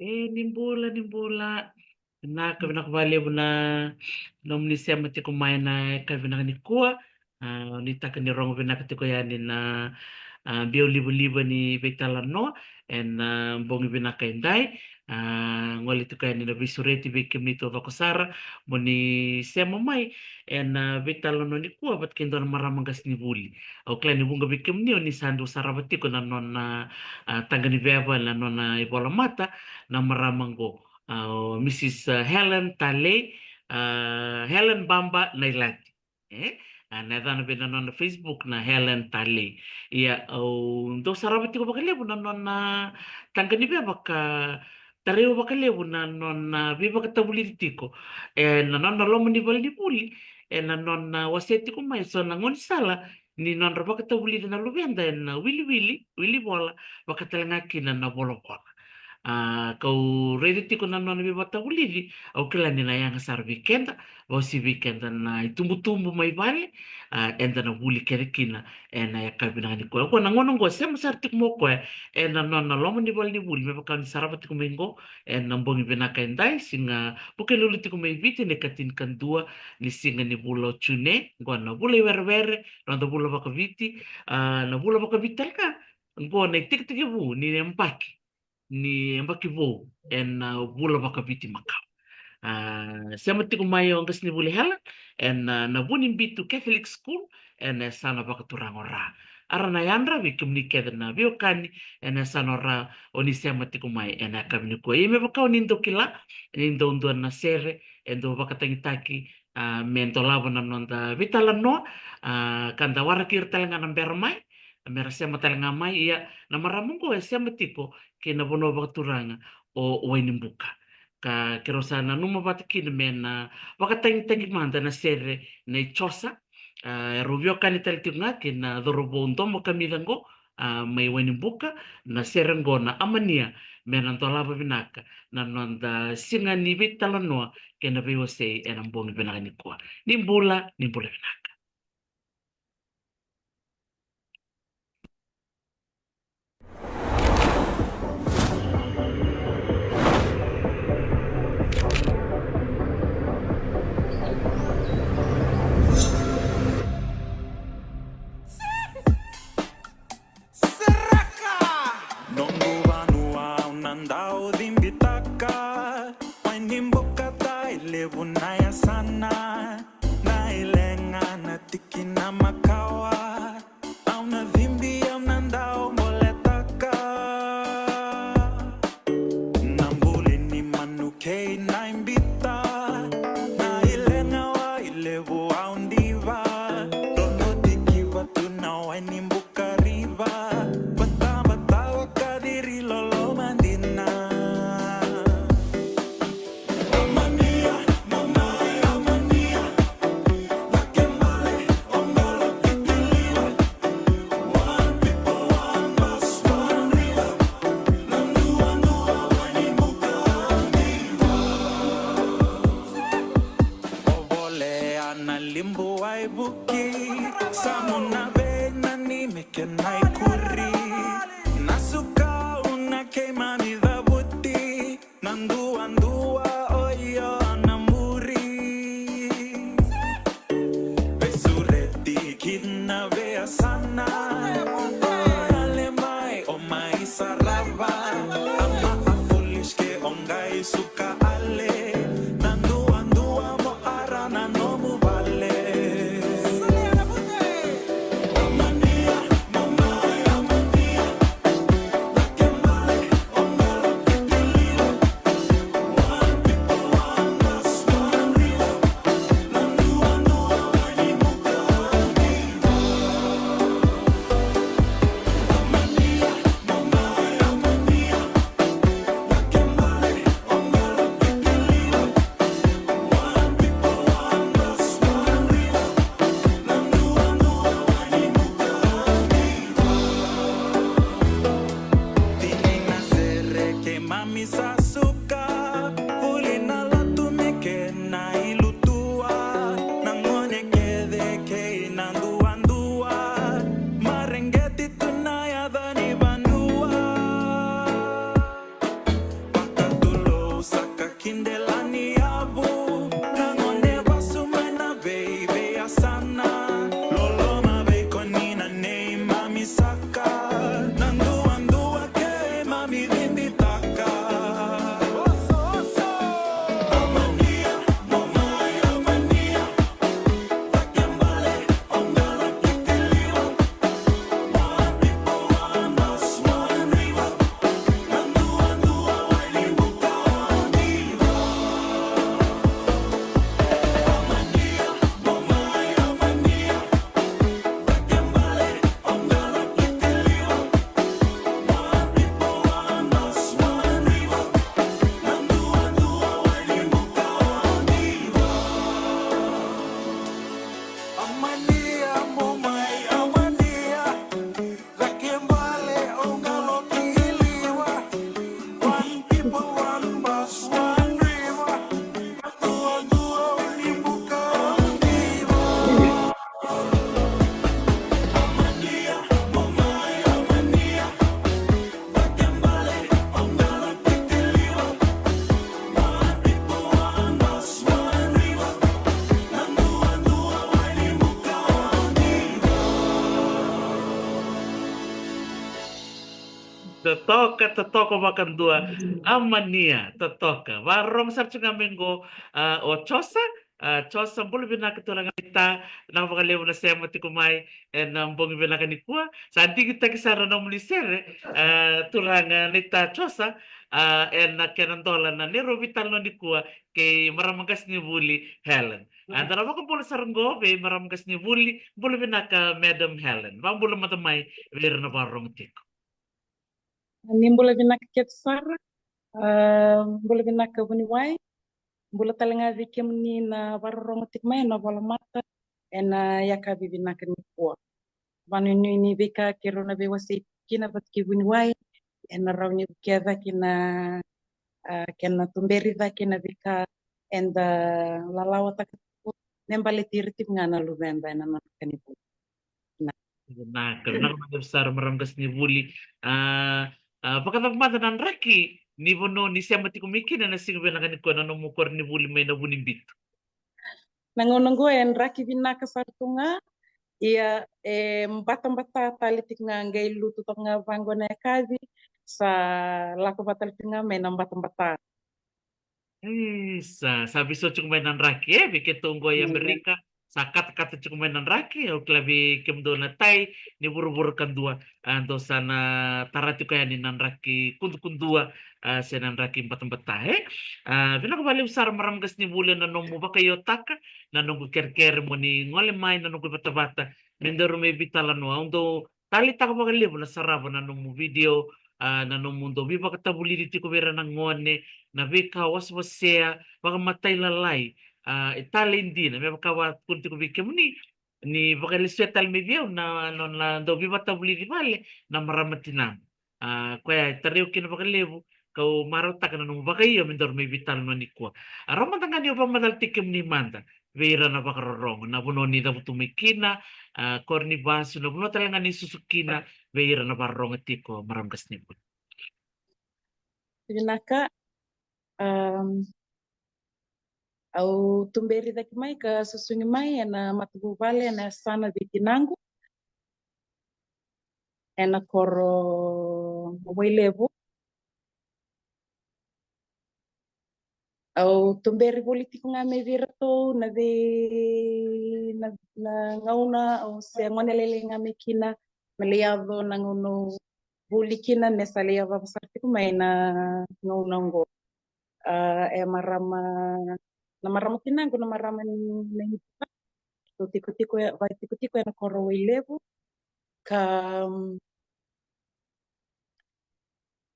Nimbola. Na kavinakavale na nomunisema tiko mai na kavinakanikua. Nitaka ni rongo vinakatiko yani na bio libu ni vetalanoa en bongi vinaka indai. Ngoli tiko yani na visureti vikim nito vakosara moni sema mai en vetalano ni kua bat kendo na maramangas ni buli. Au klan ni bunga vikim ni sandu sarabatiko na nona tanga ni veva na nona ibola mata na maramango. Mrs. Helen Tale, Helen Bamba Nailati. Nadhani vile naona Facebook na Helen Tale. Ia, ndo sarabati ko bakalebu na nona tangani bia baka tareo bakalebu na nona bia baka tabuli tiko. Na nona lomo ni bali ni buli. Na nona waseti ko mai so na ngoni sala ni nona baka tabuli na lubenda na wili bola baka talangaki na bola bola. Kau rediti ko na nona bibata ulili au kila nina yang sar weekend au si weekend na itumbu mai vale enda na wuli kerikina na ya kabina ni ko na ngono ngo sem sar tik mo ko na nona lomo ni bal ni wuli me bakal sarabat ko mengo na mbongi bina kaindai singa buke lulu tik mo viti ne katin kan dua ni singa ni bulo chune ngo na bulo werwere na bulo bakaviti na bulo bakavital ka ngo na tik tik bu ni empaki ni mbaki vo en bula baka biti makau. Sama tiku mai ang kas ni buli halan en na bunin bitu Catholic school en sana baka turang ora. Ara na yandra vi kumni keda na vio kani en sana ora oni sama tiku mai en akabini ko. Ime baka nindo kila nindo undo na sere en do baka tangitaki mento lava na nonda vitala no kanda wara kir talenga na bermai mera sema talenga mai ia na maramungo sema tipo ke na bono baturanga o inimbuka ka kerosana numa batikina mena wakatangi manda na sere na chosa rubio kani talitunga ke na dorobondo mo kamilango mai inimbuka na serengo na amania mena tola binaka na nanda singa ni vitalanoa ke na viwo sei enambongi binaka ni kwa nimbula binaka. Bunaya sana na ilenga na tiki na makawa au na dhimbi au na ndao moletaka na mbuli ni manuke na imbita na ilenga wa ilevu au ndiva dono tiki watu na wani mbuka riva bata wakadiri lolo mandina. Totoka makan dua. Amania, totoka. Warong sa mengo o chosa. Chosa bulu bina ketulangan kita nang pakaliw na siya mati kumay nang bongi bina kanikua. Sa di kita kisara na mulisere tulangan nita chosa na kenandola na nero vital no nikua kay maramagas ni buli Helen. Antara mo bulu saranggo be maramagas ni bulu bina ka Madam Helen. Bang bulu matamay ver na warong tiko. Nimbula vinaka Ketsara, mbula vinaka Vuniwai, mbula talenga vikim ni na varorong tikmai na wala mata, ena yakabi vinaka ni kuwa. Vanu ni vika kiro na bewasi kina vatki Vuniwai, ena rauni keda kina kena tumberi da kina vika enda lalawa takatu nembali tiriti ngana luvenda ena nakani bu. Nak besar meramgas ni buli. Pakatag mata nan raki ni bono ni siya mati kumiki na nasing benakan ko na numukor ni buli may nabuning bit. Nangononggo en raki vinaka sartunga, ia mbata-mbata talitik nga ngay luto to nga vango na kazi sa lako batalitik nga may mbata-mbata. Sabi so cuk mainan raki bikin tunggu ya Amerika sa kata-kata cuk mainan raki o klabi kemdo na tay ni buru-buru kan dua ando sana tarati kaya ni nan raki kundu-kundua sa nan raki empat-empat pina ko bali usar maramgas ni bulan na nomu ba kayo taka na nunggu ker-ker mo ni ngole mai na nunggu bata-bata mendoro may bitalan no ando tali taka ba kalibo na sarabo na nomu video na nomu ndo biba katabuli diti ko bera ng ngone na vika waswasea baka matay lalay itali hindi na may baka kunti ko bika ni baka liswetal mi view na do bibata buli di vale na maramatinang kaya tariw kina baka levo kau marota ka na nung baka iyo mindor may vital manikwa araman tanga niyo pa madaltikim ni manda vera na baka rorong na buno ni dabu tumikina korni basu na buno talaga ni susukina vera na barong atiko maramgas ni bun. Vinaka, au tumberi daki mai ka susungi mai ena matubu vale ena sana di tinangu, ena koro wailevu, au tumberi politiku nga me vira to na ve na ngauna au se ngone lele nga me kina meliado na ngono bulikina nesalia vavasartiku mai na ngauna ngo marama na marama tinangu na marama ni so tiku-tiku vai tiku-tiku na koro wailevu ka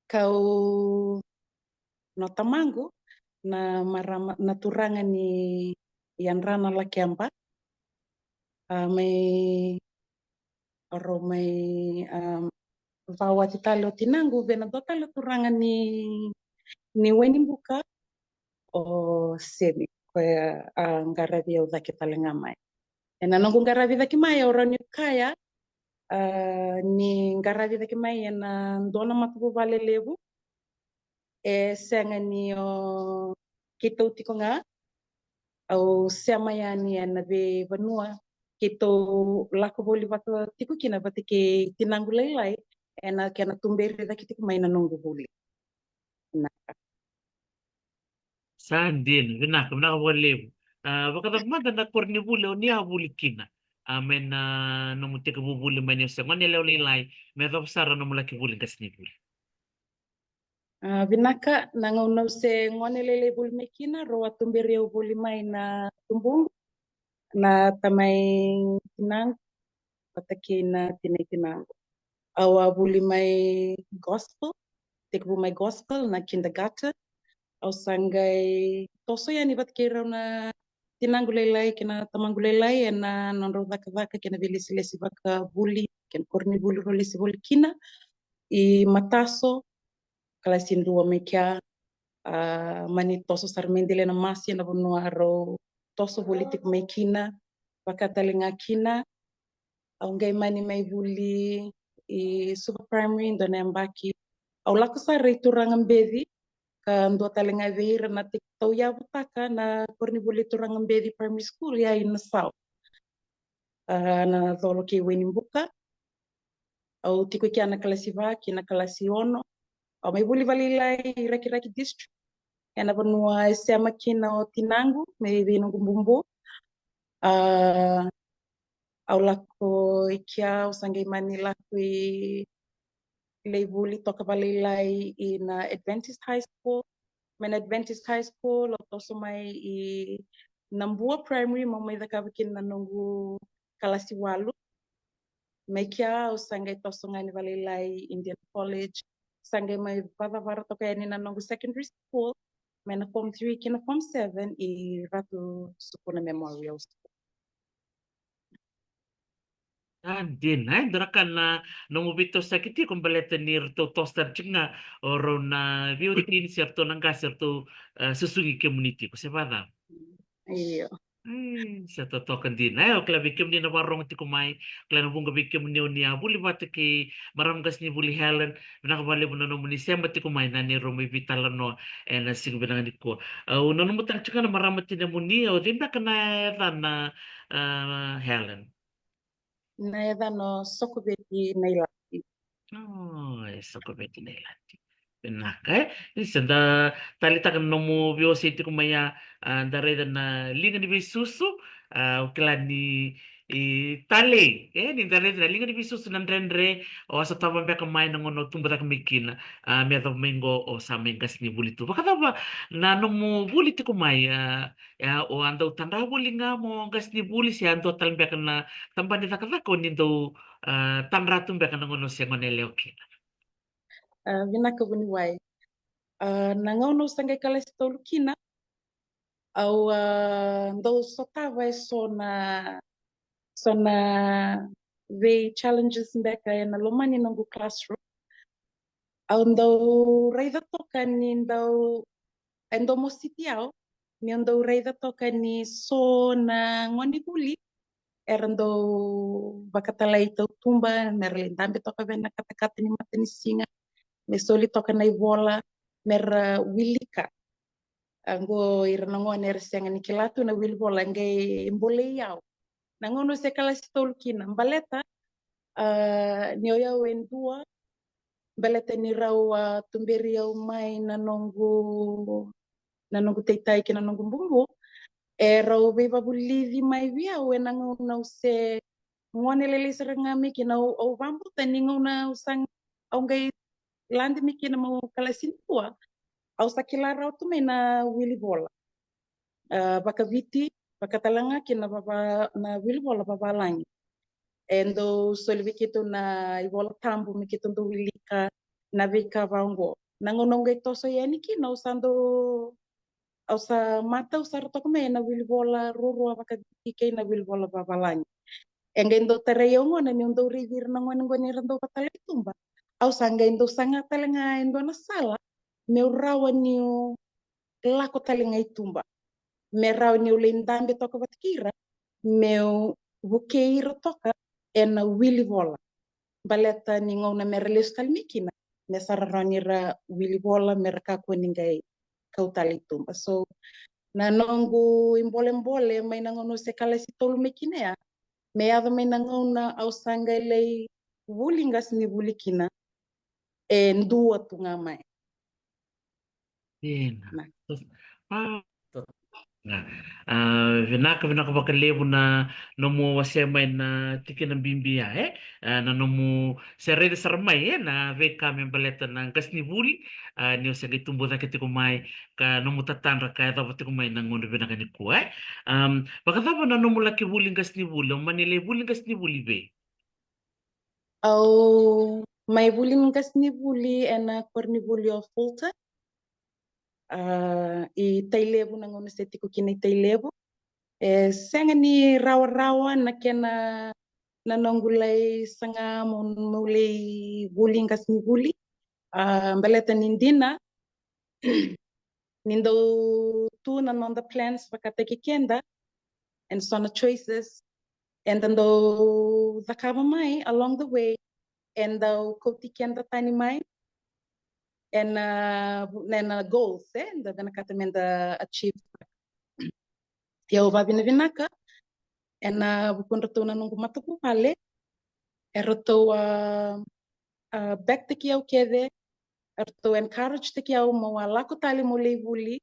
kau no tamango na marama na turanga ni yan rana la kiamba may oro may vawa titalo tinangu vena dotalo turanga ni weni buka o semi kaya ngarabi au daki talenga mai ena nongu ngarabi daki mai orang kaya ni ngarabi daki mai ena dona matubu vale levu senga ni o kita utiko nga au sema yani ena be vanua kita lako boli watu tiku kina bati ke tinangu lai ena kena tumberi daki tiku mai na nongu boli na Sandin, vinak boleh. Baka mada na korni bule ni abuli kina. Amen na nomuti ka bubuli man yung sangon nila ulilay. Medyo sara no mulaki buli kas ni buli. vinaka nangauna se ngone lele buli mekina roa tumberi au boli mai na tumbung na tamay tinang pataki na tinay tinang awa buli mai gospel tikbu mai gospel na kindergarten au sangai toso yani bat kira na tinangu lelai kena tamangu lelai na nonro vaka kena bilisi lesi vaka buli ken korni buli rolesi buli kina i mataso kalasin dua mekia mani toso sarmendile na masi na bunu aro toso politik mai kina vaka talinga kina au ngai mani mai buli i super primary ndo na mbaki au lako sa reiturang bedi kan dua talenga veira na tik tau ya butaka na korni buli turang bedi primary school ya in Nassau na zolo ke weni buka au tiko kia na kalasi vaki na kalasi ono au mai buli valilai raki district ena vanua sema kina o tinangu me vino gumbumbu au lako ikia usangai mani lako i leibuli toka valilai na Adventist High School men Adventist High School o toso mai i Nambua Primary mo mai dakavikin na nungu kalasi walu mai kia usangai toso ngani valilai Indian College sangai mai vara toka yani na nungu secondary school men form 3 kina form 7 i Ratu Sukuna Memorial School. Din, darakan na nomubito sa kiti kung baleta ni rto toaster chinga oro na biutin serto nangga serto susungi community ko sebada. Iyo. Sa totokan din. O kala bikim ni na warong ti kumay. Kala na bunga bikim ni unia. Buli ba ki maramgas ni buli Helen. Nakabali mo na naman ni Semba ti kumay na ni Romy Vitalano. Na sigo binangan ni ko. Una naman tayo tsaka na maramat ti na muni. O din ba ka na Helen? Na edha no soko beti na ilaki. Oh, eso ko beti na ilati. Pinaka senda talita kan nomu biosi ti kumaya dare na linga ni bisusu uklani tale ni dare na linga ni bisusu nandrendre o sa tama ba kamay ng ono tumba ka mikina medo mingo o sa mengas ni bulitu baka ba na nomu buliti kumaya o ando tanda buli nga mo gas ni buli si ando talbe ka na tamba ni takaka nindo tanratum ba ka ng ono siya ngonele okay. Vinaka vuni wai. Nangono sangai kalasi tolu kina au ndo sotava e sona ve challenges mbeka na lomani nangu classroom au ndo reida toka ni ndo mositiao ni ndo reida toka ni na ngoni buli era ndo bakatala ito tumba merlindambe toka vena kata ni matani singa me soli toka na ivola mer wilika ango iranango ner sianga ni kilatu na wilvola nge mbole yao nangono se kala stol kina mbaleta ni oya wendua mbaleta ni rawa tumberi au mai na nongu teitai kina nongu mbumbu e rawa beba bulivi mai via we nangono se ngone lele serengami kina au bambu tani ngona usang au ngai landi mikina mo kala sintua au sakilara au tume na wili bola baka viti baka talanga kina baba na wili bola baba langi endo solvi kitu na ibola tambu mikitu ndo wilika na vika vango nangononga toso yani kina usando ausa mata usar tokme na wili bola ruru baka viti na wili bola baba langi engendo tereyongo na ndo rivir na ngone ngone rando patale tumba au sanga ndo sanga talenga endo na sala meu rawa niu lako talenga itumba me rawa niu lindambe toka batkira meu bukeira toka ena wili vola baleta ni ngona merles talmikina me sararanira wili vola merka ko ningai kautali itumba so na nongu imbole mai nangono se kala si tolu mekina me ava mai nangona au sanga lei wulingas ni wulikina e ndua tunga mai. Nah, Nah. terus nah, vinaka bakalevu na nomu wasema na tiki na bimbia na nomu serede sarmai na veka membaleta na gasni buli ni osega tumbo da kete kumai ka nomu tatandra ka da bote kumai na ngondo vinaka ni ku baka tava na nomu laki buli gasni buli manile buli gasni buli be Au mai bulin gasni buli ena korni buli o Fulton i tailevu na ngono se tiko kina i tailevu senga ni rawa na kena na nongulai sanga mulai buli gasni buli mbaleta nindina nindo tu na nonda plans vakateki kenda and sona choices and then do zakava mai along the way and the koti kenda tani mai and goals and the nakatamenda achieve ya uva vinaka and bukunda tuna nungu matuku pale Erto back tiki au kede, erto encourage tiki au mau lako tali mo leivuli,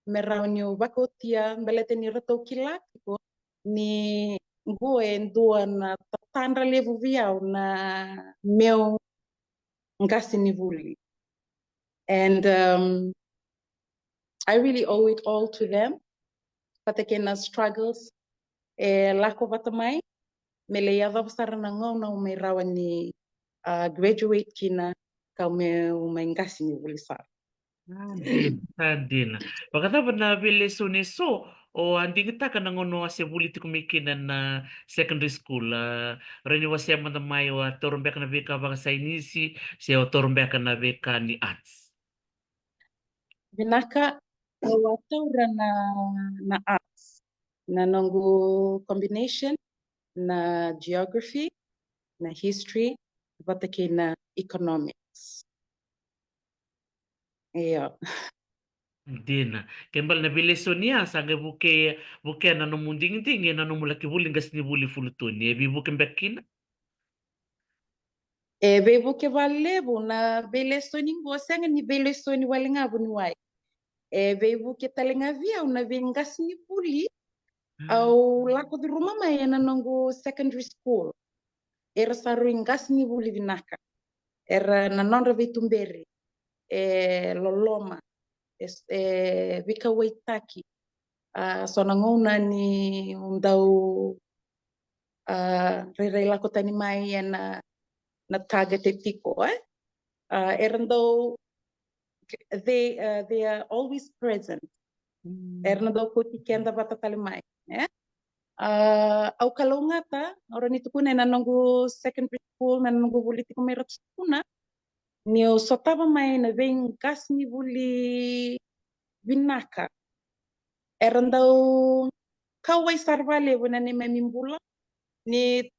me raunio bakotia, belete ni rato kilatiko, ni gue ndua na tatandra levu viau na meu ngasi ni vuli. And I really owe it all to them. Patekena struggles, lako vatamai, me le yadha vasara na ngau na ume rawa ni graduate kina kau me ume ngasi ni vuli sara. Tadina. Pakatapa na vile so o anding taka na ngono ase buliti kumikina na secondary school. Reni wase amanda mai wa torumbeka na veka baka sainisi se o torumbeka na veka ni arts. Vinaka wataura na arts na nongo combination na geography na history vatake na economics. Yeah. Dina. Kembal na vile sonia sange buke na no munding ding na no mulaki buli ngas ni buli fulutoni. Ebi buke mbekina. Vevo ke valevo na belesoni ngosenga ni belesoni walingavu ni wai. Vevo ke talenga via una vengas ni buli au lako di rumah mai na nongo secondary school. Era saru ingas ni buli vinaka. Era na nonra vitumberi. Loloma. Vika waitaki. So nangona ni undau rei lako tani mai na target etiko. Even though they are always present. Erna daw ko tikenda bata talimay. Au kalau ngata orang itu kuna nanongo secondary school nanongo buli tiko merat kuna nio sotaba mai na veng gas ni buli vinaka. Erna daw kawai sarvale wena ni memimbula ni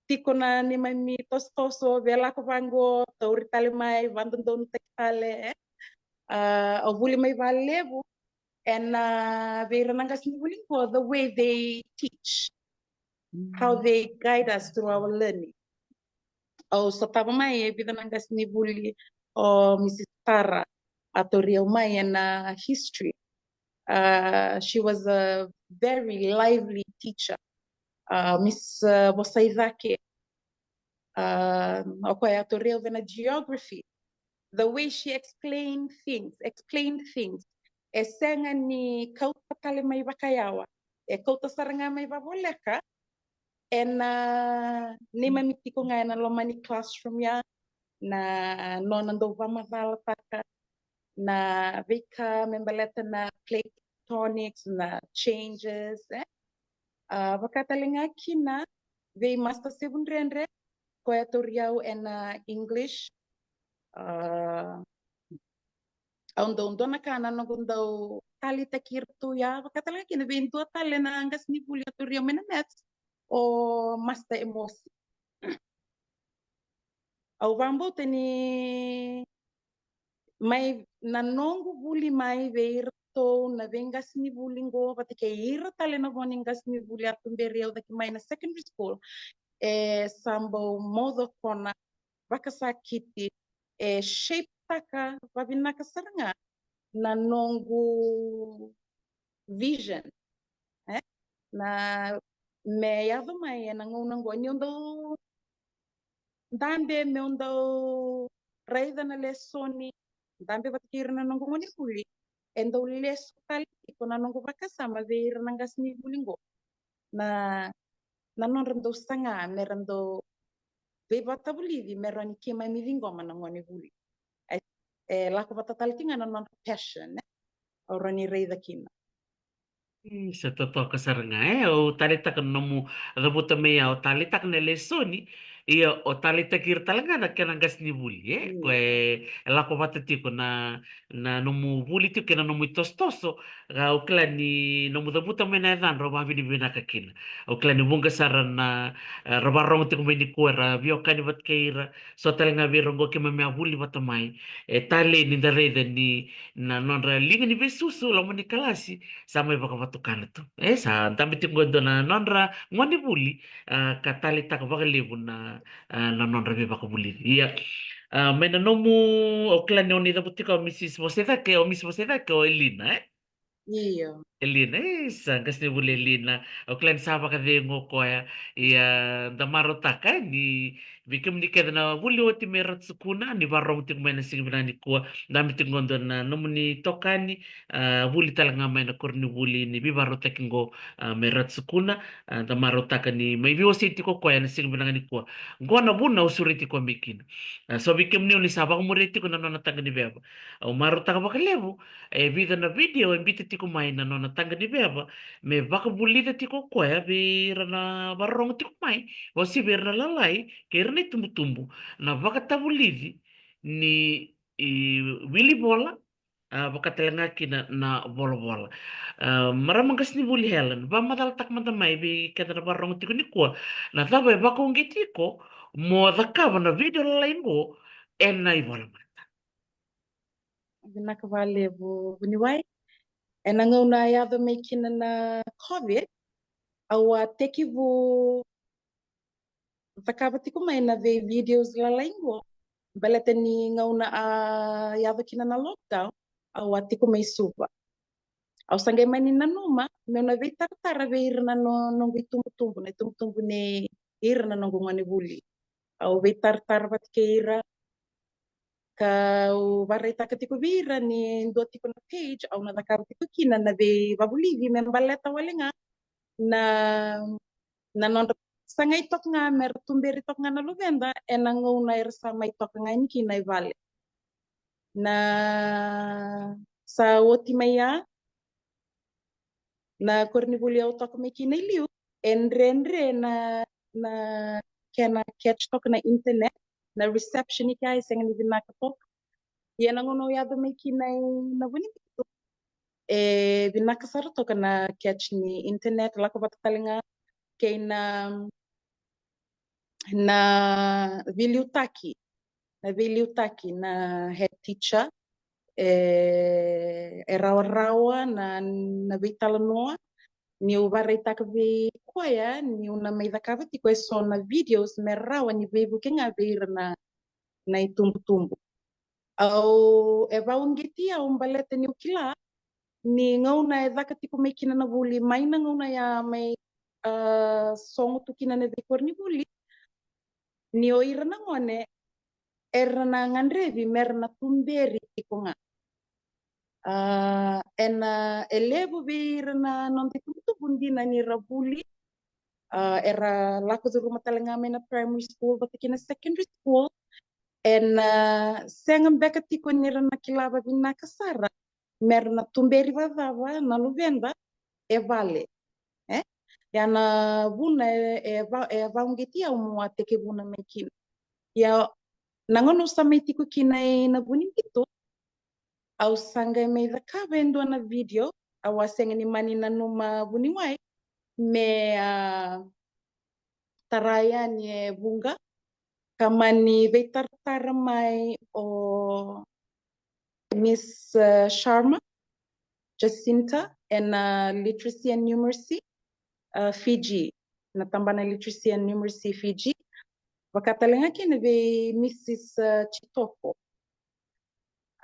tiko na ni memi tostoso vela ko vango tauri talimay vandon tekale. Au buli mai valevo. And the way they teach, how they guide us through our learning. Oh, so tava mai vida nangas ni buli o Mrs. Tara atoria mai and history. She was a very lively teacher. Miss Bosaidake, okoya atoria vena geography. The way she explained things. Senga ni kauta tale mai wakayawa. Kauta saranga mai waboleka. Ni mamitiko nga na lomani classroom ya. Na nonando vamavala taka. Na vika membaleta na plate tectonics na changes. Wakatalinga kina. Vei master 700. Koya toriau and English. Undo na kana no gundo tali takirtu ya katala kina bintu tali na angas ni bulia turio mena maths o masta emosi au vambo teni mai nanongu buli mai veirto na vengas ni bulingo patike ira tali na voningas ni bulia tumberi au daki mai na secondary school sambo modo kona vakasakiti shape taka vavinaka saranga na nongo vision na me yava mai na ngongo ni ondo dambe me ondo raida na lesoni dambe batkir na nongo ngoni kuli endo les kali ko na nongo vakasama ver na ngasni bulingo na non rendo stanga me rendo ve bata bulivi me rani kema mi vingoma na ngoni buli lako vatatal tinga na non passion orani reida kina. Sa totoo ka saranga o talita ka nomu rabuta meya o talita ka lesoni iya o talita kir talaga na kanangas ni buli kwe lako batatiko na nomu buli tiko na nomu tostoso ga ukla ni nomu rabuta mena dan roba bini bina kakina ukla ni bunga saran na roba rong tiko meni kuera bio kani bat keira so talaga virongo ke mamia buli batamai tale ni dareda ni na nonra linga ni besusu lomo ni kalasi sama baka tukana tu. Sa tambi tingo do na nonra ngoni buli katali tak baka lebu na nanondra be bakabulidi. Ia. May nanomo o Clan Unida Butiko Mrs. Você que o Miss você que o Elina, Iyo. Elina, isa kasi bule Elina. O clan saba ka de ngo ko ya da marotaka ni bikem ni kada na bule oti merat sukuna ni barong ting may na sigmana ni ko dami ting gondo na nomuni tokani buli talanga may na korni buli ni bi barota kingo merat sukuna da marotaka ni may bi ositi ko ya na sigmana ni ko ngona buna usuriti ko mikin. So bikem ni saba ko muriti ko na nonatanga ni beba. O marotaka ba kalebu vida na video imbita tiko mai na nona tanga ni beba me baka bulida tiko koe be rana barong tiko mai o si be rana lalai ke rana tumbu na baka tabulidi ni Willy Bola baka telenga kina na bola bola maramang kas ni buli Helen ba madal tak mata mai be kada na barong tiko ni ko na taba baka ungi tiko mo daka na video lalai mo enai bola Vinaka vale vuniwai. E na ngauna yadha may kina na COVID, awa teki vu takavati ko may na ve videos lalaingo. Balete ni ngauna yadha kina na lockdown, awa tiko may suba. Au sangay mani na numa, me na ve tartara ve irna no nong tumbu na tumbu ne irna nong ngani buli. Au ve tartara vat ke ira ka o varei takatiko vira ni ndo tiko na page au na dakaro tiko kina na ve vabulivi me baleta walenga na non sanga itok nga mer tumberi tok nga na luvenda e na nguna er sama itok nga ni kina i vale na sa oti maya na kornibuli au tok me kina iliuendre na kena catch tok na internet na reception ika ay senga ni vinaka tok ia na ngono yado me kina na vuni vinaka sara tok na catch ni internet lako batatalinga kay na Viliutaki na head teacher e rawa na vitalanoa ni uvarita vi koya ni una meidakava ti queso na videos me rawa ni vevu kenga veira na itumbu au e vaungeti au mbalete ni ukila ni ngauna e daka tipo me kina na vuli mai na ngauna ya mai songo tu kina na vikor ni vuli ni o ira na ngone era na ngandrevi mer na tumberi tiko nga ena elevu vir na non tikutu bundina ni rabuli era lako zu rumah talenga na primary school batikina secondary school en sengam beka tiko ni na kilaba bina kasara mer na tumberi vava na luvenda e vale yana buna e vaungetia umua teke buna mekin ya nangono sama tiko kina na bunin itu au sanga me the vendo na video au asenga ni mani na numa buniwai me taraya ni bunga kamani veitartara mai o Miss Sharma Jacinta and literacy and numeracy Fiji na tambana literacy and numeracy Fiji wakatalenga kina ve Mrs Chitoko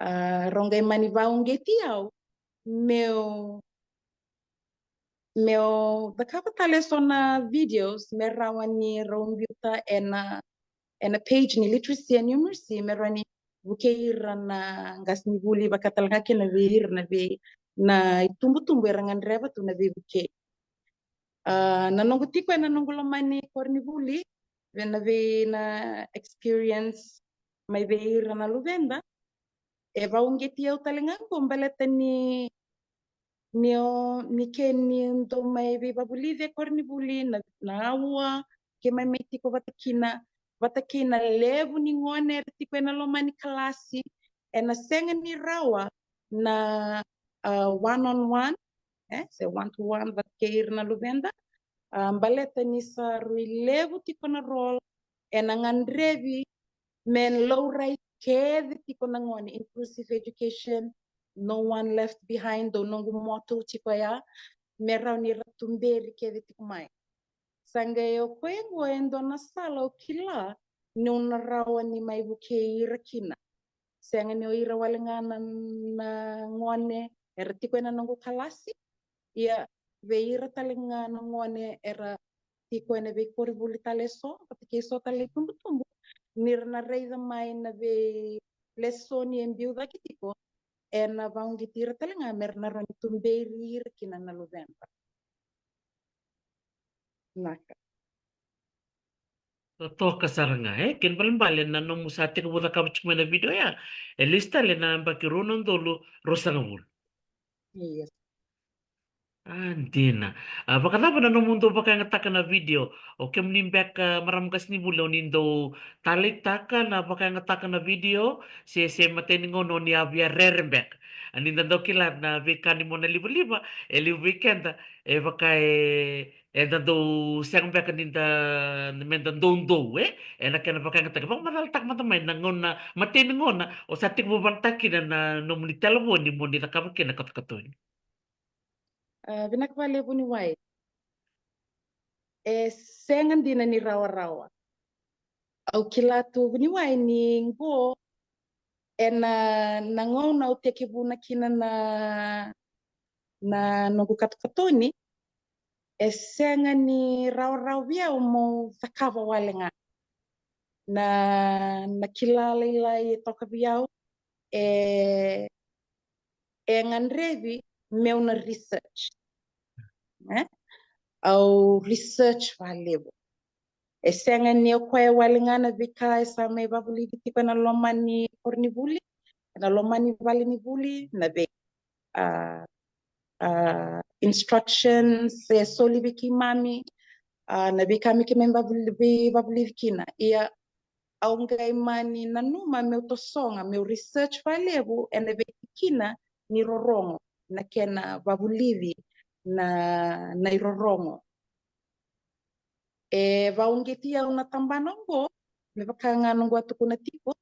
rongai mani vaungeti au meu da kapitale sona videos merawani rombiuta ena page ni literacy and numeracy merani bukeira na ngasni buli bakatal ngake na veir na ve na tumbu erangan reva tu na ve buke na nongo tiko na nongo lomani korni buli na ve na experience mai veir na luvenda e vaungeti au talenga kombaleta ni ni ndo mai vi babuli ve korni buli na awa ke mai tiko vatakina levu ni ngone tiko na lomani klasi na senga ni rawa na one on one se one to one vatkeir na luvenda baleta ni sa levu tiko na rol na ngandrevi men low right kede tiko na ngone inclusive education no one left behind do nongo moto tipo ya merau ni ratumberi kede tipo mai Sanga eu kwengo endo na sala o kila ni una rawa ni mai buke ira kina. Sanga ni o ira walengana na ngone era tiko ena nangu kalasi. Ia ve ira talenga na ngone era tiko ena ve kori buli tale so. Patike so tale tumbu. Nira na reida mai na ve leso ni embiu daki tiko. Ena vaungi tira talenga mer na rani tumberi ira kina na November. Naka. Toka saranga ken balmbale na no musate ko buta kabut na video ya lista le na bakirono ndolo rosanga mul Yes. andina baka na no mundo baka ngataka na video o kem nimbek maram kas ni bulo nindo talik taka na baka ngataka na video se mateni ngono ni abia rerembek aninda do kilat na vikani mo na liba eli weekend baka dando siang beka ninda menda dondo na kena baka ngataka bang manal tak matamay na ngona mateni ngona o sa tik bubantaki na no muni telefon ni mo ni nakabaki na katkatoy Vinakvale vuni wai. Sengan dina ni rawa-rawa. Au kilatu vuni wai ni ngo na ngau na uteke buna kina na nungu katukatoni. Sengan ni rawa-rawa via umo sakava wale nga. Na kilala ilai toka viau ngan revi meuna research. Au research valebo. Senga ni o koe walingana vika sa me babuli tipo na lomani kornibuli na lomani valini buli na be instructions soli viki mami na be kami ke memba babuli vikina ia au ngai mani na numa me utosonga me research valebo ena be kina ni rorongo na kena babulivi na irorongo vaungetia una tambanongo me vakanga nongo atukuna tipo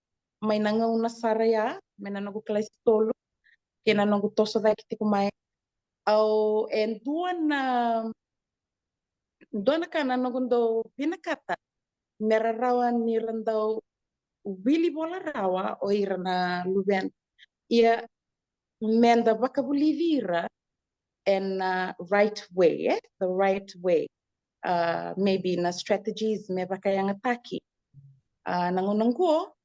mai nanga una saraya me na nongo klasi tolu ke na nongo toso daki tipo mai au duana kana nongo ndo pinakata merarawa ni randau wili bola rawa o irana luben ia menda vakabulivira and right way the right way maybe na strategies me vakayang ataki nangunanggo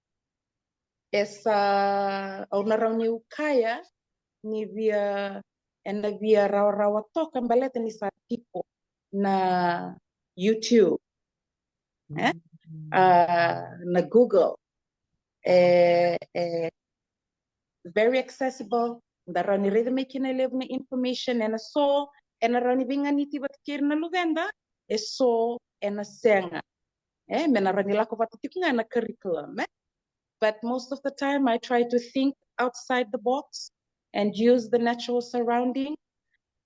esa au narau ni ukaya ni via ena via rawa-rawa toka mbaleta ni sa tipo na YouTube na Google very accessible darau ni reda making na information ena so ena rau ni vinga niti batkir na lugenda so ena senga mena rau ni lako batatikinga na curriculum but most of the time I try to think outside the box and use the natural surrounding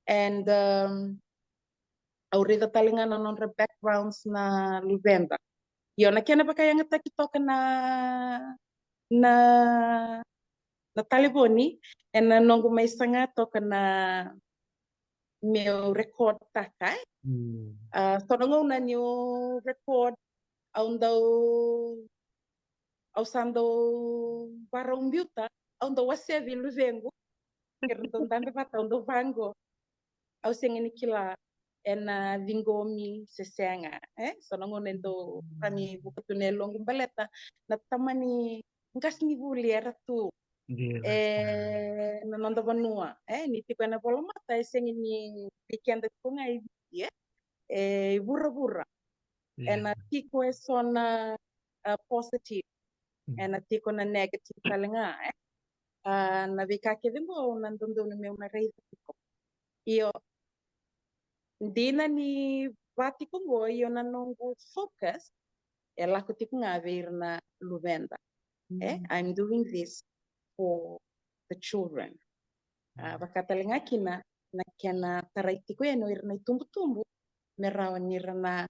and aurida talinga na non backgrounds na luvenda. Yo na kena bakayanga takitoka na taliboni and na nongo may sanga toka na meu record takai. So nongo na new record au sando barong biuta au ndo wasevi luvengo kerdo ndambe pata ndo vango au sengeni kila ena vingomi sesenga so nongo nendo kami bukatune longo baleta na tamani ngasni buli era tu na nonda banua ni tipo na bolomata sengeni weekend kunga burra ena tiko sona positive ena tiko na negative talenga na vika ke vingo nandondo no meu na reisa tiko io dina ni vati kongo io na nongo focus ela ko tiko nga ver na luvenda I'm doing this for the children vakatalenga kina na kena tarai tiko no irna tumbu merawanira na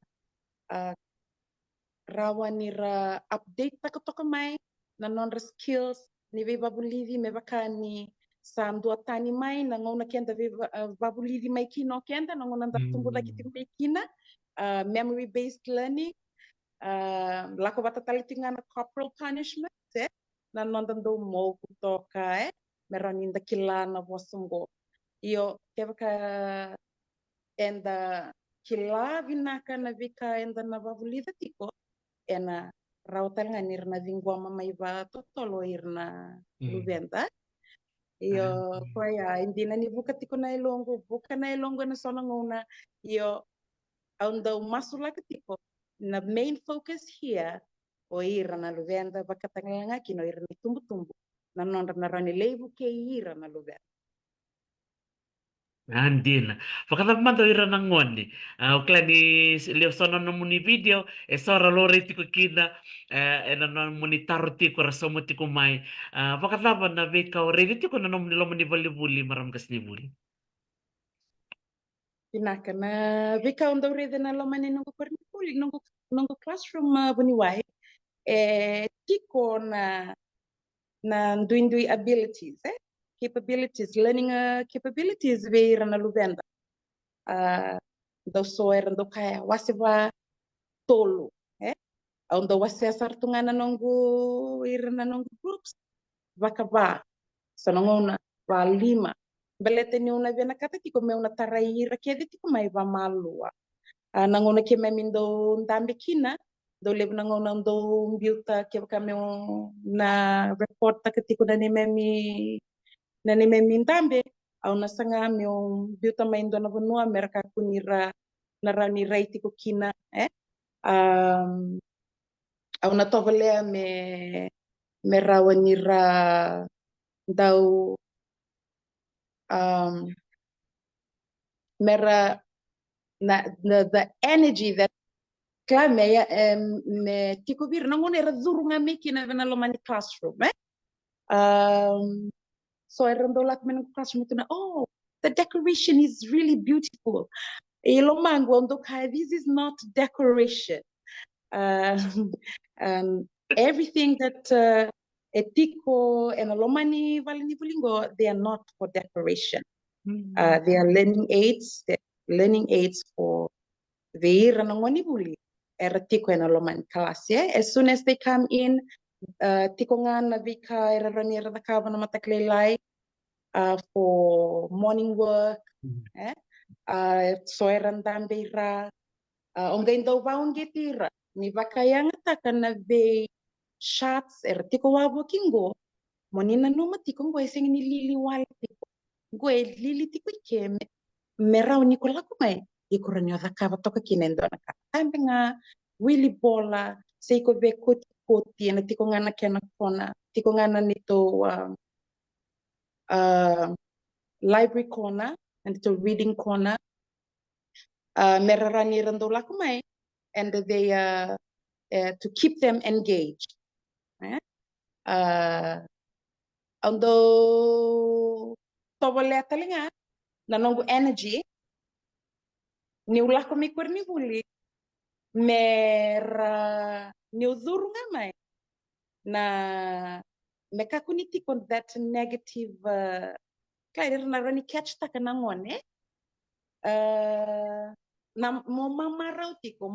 rawanira update takotoka mai na non skills ni ve babulivi me bakani sam dua tani mai na ngona kenda ve babulivi mai kino kenda na ngona tumbu lagi timbe kina memory-based learning, lako batatalitingana corporal punishment, na nondando mo kutoka, meraninda kilana vosungo. Io kevaka enda kila vinaka na vika enda na vavulida tiko, ena rautalnga nirna vingua mamaiva totolo irna luvenda. Io koya indina ni buka tiko na ilongo, buka na ilongo na sona ngona, io ando masula tiko, na main focus here, o ira na luvenda bakatanga kino ira ni tumbu-tumbu, na nonda na rani leivu ke ira na luvenda. Andina. Fakata mando ira nangoni. Uklani leo sono no muni video e sora lore tiko kina e na no muni taro tiko rasomo tiko mai. Fakata na veka o redi tiko na no muni lo muni buli maram kasni buli. Pinaka na vika unda urede na lomani nungu kornikuli, nungu classroom buniwai, tiko na ndui abilities, capabilities, learning capabilities veira na luvenda. Ndo soer ndo kaya wasiva tolo, ndo wasi asartungana nungu ira na nungu groups, vakava, sonongona va 5. Belete ni una vena kata tiko me una taraira kedi tiko mai va malua. Nangona ke me mindo ndambe kina, do lev nangona ndo mbiuta ke ka me na report ta tiko na ni me ndambe, au na sanga me mbiuta mai ndo na vanua merka kunira na rani rai tiko kina, au na tovalea me rawanira ndau mera the energy that klame me tiko vir nangona era zurunga mekina vena lomani classroom, so era ndolak men classroom tuna, oh, the decoration is really beautiful. Elomango ndo kai, this is not decoration. Everything that etiko and lomani valini bulingo, they are not for decoration. They are learning aids. Learning aids for veira nangoni buli. Era tiko and lomani class. As soon as they come in, tiko ngana vika era rani era dakava na mataklelai for morning work. So era ndambe ira. Ongai ndau vaun getira. Ni vakayanga takana ve shots era tiko wabo kingo. Monina numa tiko ngo eseng ni lili wal tiko. Ngo lili tiko keme. Merau niko laku mai. Iko ranyo dakava toka kinendo na ka. Tambe nga wili bola. Seiko ve koti na tiko ngana kena kona. Tiko ngana nito library corner. And to reading corner. Merarani rando laku mai. And they to keep them engaged. Although tobole talinga nanongo energy ni ulako mikur ni buli mera ni uzuru ngamai na mekakuniti kon that negative kair na rani catch takanangone na mo mamarau tiko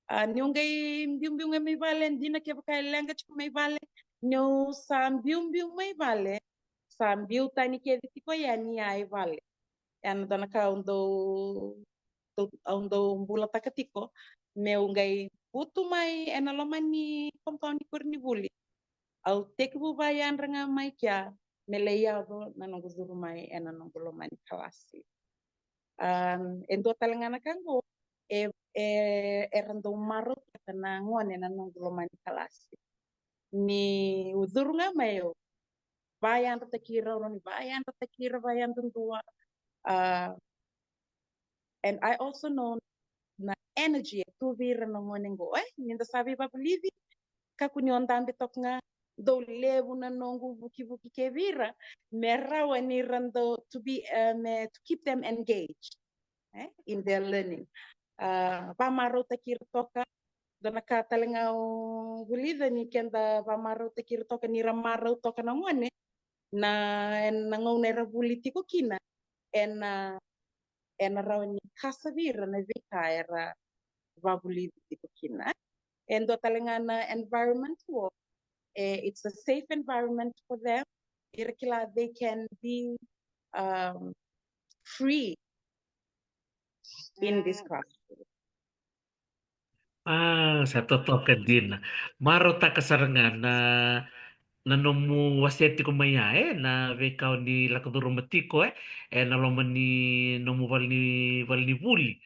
Nyungai mbiung mai vale dina ke kai lenga chiko mai vale nyo sam biung mai vale sam biu tani ke tiko ya ni ai vale yan dana ka undo bula takatiko me ungai butu mai enalomani compound kurni buli au tekbu bayan renga mai kya meleya do nanongo zuru mai enanongo lomani kalasi endo talangana kango erando marot kana ngone na nonglo mani kalasi ni udurunga mayo bayan takira ron bayan takira bayan tundua and I also know na energy to vir no ngone ngo ninda sabi ba believe kakuni ondambe toknga do levu na nongu buki ke vira merawa ni rando to be to keep them engaged in their learning vamaro takir toka dona ka talenga gulida ni kenda vamaro takir toka ni ramaro toka na ngone na ngone ra politiko kina en ena rawani kasavira na vika era vabuli tipo kina. Endo talingana environment wo, it's a safe environment for them. Irkila they can be free in this classroom. Sa totoo ka din. Maro ta kasarangan na nanomu waseti ko mayae na vekau ni lakaduro matiko na loman ni nomu valni vuli.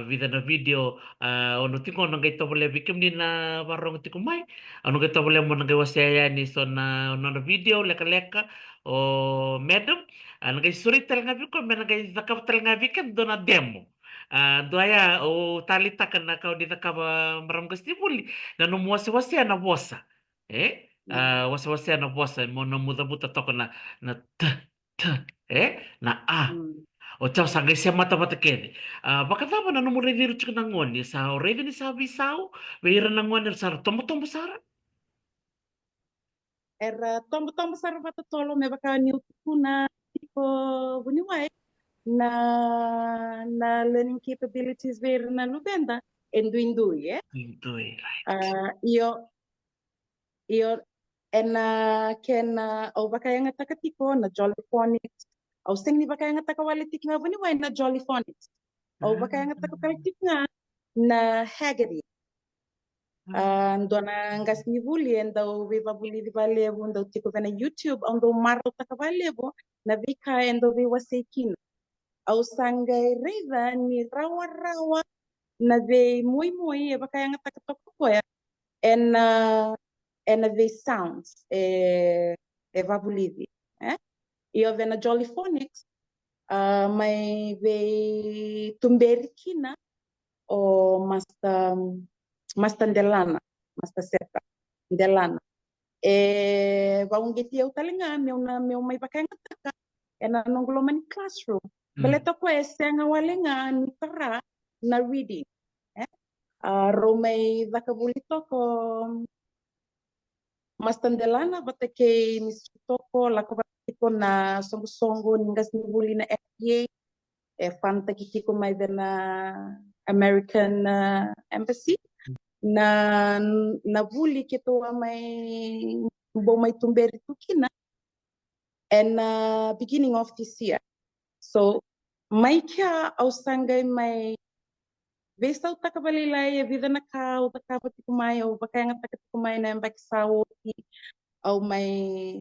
Vida na video ono tiko ono gaito boleh bikim ni na warong tiko mai ono gaito boleh mo nagai wasaya ni so na video leka-leka o medum nagai suri tel ngabi ko nagai zakap tel ngabi kan dona demo. Doaya o talita kana kau di takaba maram gusti buli na no wasi na bosa wasi na bosa mo no muda toko na t t na o chao sangai se mata kene baka tama na no mo reviru chika na ngoni sa o revi ni sa bisau veira na ngoni sa tomo sara Era tombo sara bata tolo me baka ni kuna tipo buniwai na learning capabilities ver na Lubenda enduindu Indui, io kena au baka yang takatiko na Jollyphonics au sing ni baka yang takawalitik nga buniwai na Jollyphonics au baka yang takakalitik nga na Haggerty. Dona ngas ni vuli endo viva vuli di valevo endo tiko vena YouTube endo marro taka valevo na vika endo viva sekin au sangai reda ni rawa na ve muy e baka yang taka toko koya en ve sounds va vuli io vena Jollyphonics mai ve tumberikina o masta ndelana, masta seta ndelana. Vaungeti eu talinga meu mai bakanga taka ena nongolo mani classroom. Beleto ko senga walenga ni tara na reading. Romei vakabulito ko masta ndelana batake misutoko la ko na songo ningas ni buli na FPA fanta kiko mai na American Embassy na vuli kito may tumberi tukina and beginning of this year. So may kya au sangay may vesta utakabalila ya vida na ka utakapati kumay au bakaya nga takati kumay na mbaksawo au may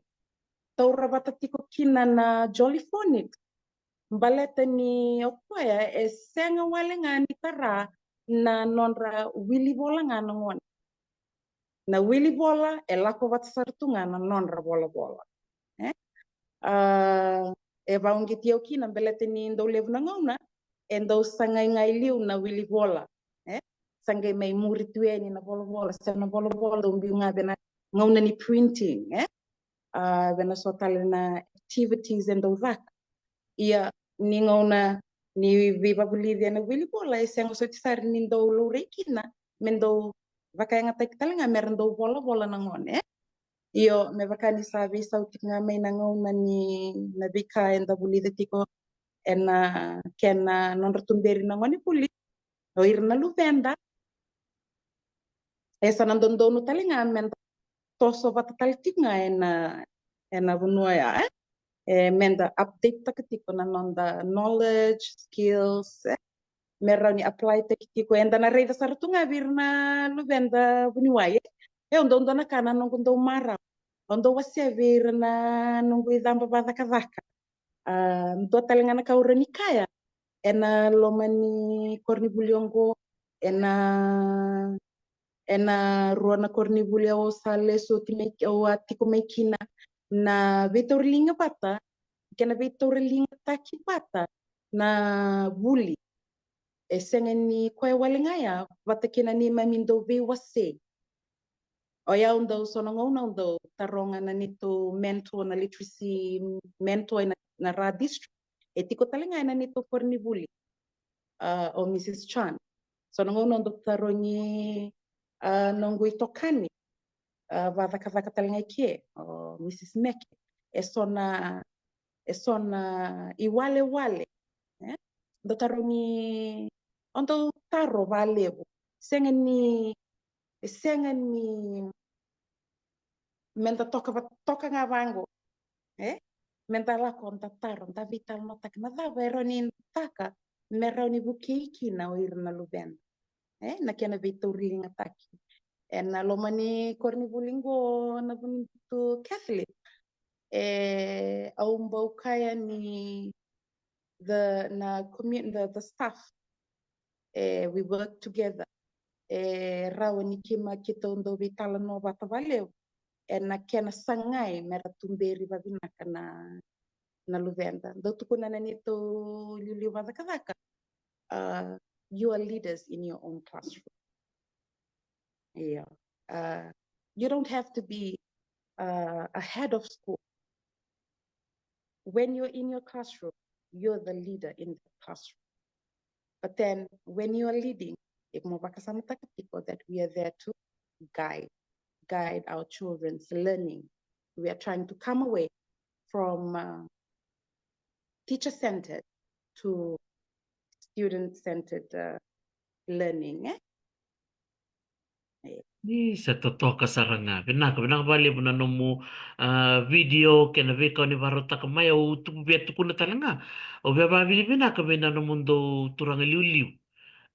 taura batati ko kina na Jollyphonics baleta ni okoya senga wale nga ni tara na nonra wili bola nga ngon na wili bola lako bat sartu nga na nonra bola vaungi tio kina belete ni ndo lev na ngona endo sangai ngai liu na wili bola sangai mai muri tueni na bola sa na bola umbi nga bena ngona ni printing bena sotale na activities endo vaka ia ni ngona ni viva Bolivia na wili bola sengo so tisar ni ndo lo rekina mendo vaka nga talenga merendo bola na ngone io me vaka ni sabi sautik nga may ngona ni na bika enda Bolivia tiko ena kena non retumberi na ngone puli o irna Luvenda esa nandondono talenga men toso batatalitik nga ena bunuaya menda update takatiko na nonda knowledge skills merau ni apply takitiko enda na reida sartunga virna Luvenda bunuaya ondo na kana nongo mara ondo wasia virna nongo idamba badaka ndo talenga na kaurani kaya ena lomani kornibuliongo ena ruana kornibulia o sale so timeki o atiko mekina na vitorlinga pata kena vitorlinga taki pata na buli sengeni koe walengaya pata kena ni mamindo ve wase o ya undo sono ngona undo taronga na nito mentor na literacy mentor na ra district etiko talenga na nito kornibuli o Mrs. Chan sono ngona undo tarongi nongui tokani vaka talenga kie o Mrs. Meke esona iwale do taro ni ondo taro valebo senga ni menta toka nga vango menta la konta taro ta vital nota na dava ero ni taka mero ni bukiki na oir na luben na kena vitori nga taki na lomani korni bulingo na buntu Catholic au mbau kaya ni the staff we work together rawa ni kima kita undo vitala no bata valeu na kena sangai mera tumberi babinaka na luvenda do tukuna na nito liu vada kadaka you are leaders in your own classroom you don't have to be a head of school. When you're in your classroom, you're the leader in the classroom. But then when you are leading, that we are there to guide our children's learning. We are trying to come away from teacher-centered to student-centered learning. Sa totoo ka saranga. Pinaka bali mo na mo video kena veka ni varota ka mai o tu betu kuna talanga. O be ba bili pinaka be na mundo turanga liu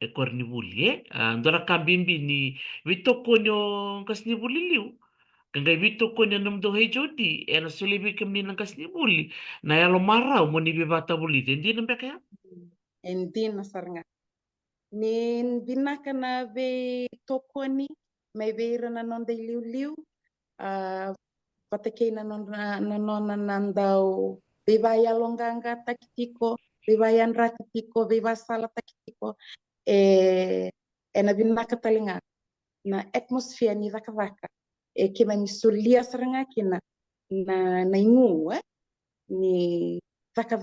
e korni buli ndora ka bimbi ni vito konyo kasni buli liu. Kanga vito konyo num do hei jodi e na sulibi kemni nang kasni buli. Na yalo mara mo ni be bata buli tendi nang beka. Endi na saranga. Nin binaka na be tokoni may vera na non day liu patakay na non nandaw bibaya longganga takitiko bibayan rakitiko bibasala takitiko na binaka talinga na atmosphere ni vaka kima ni sulia saranga kina na ingu ni vaka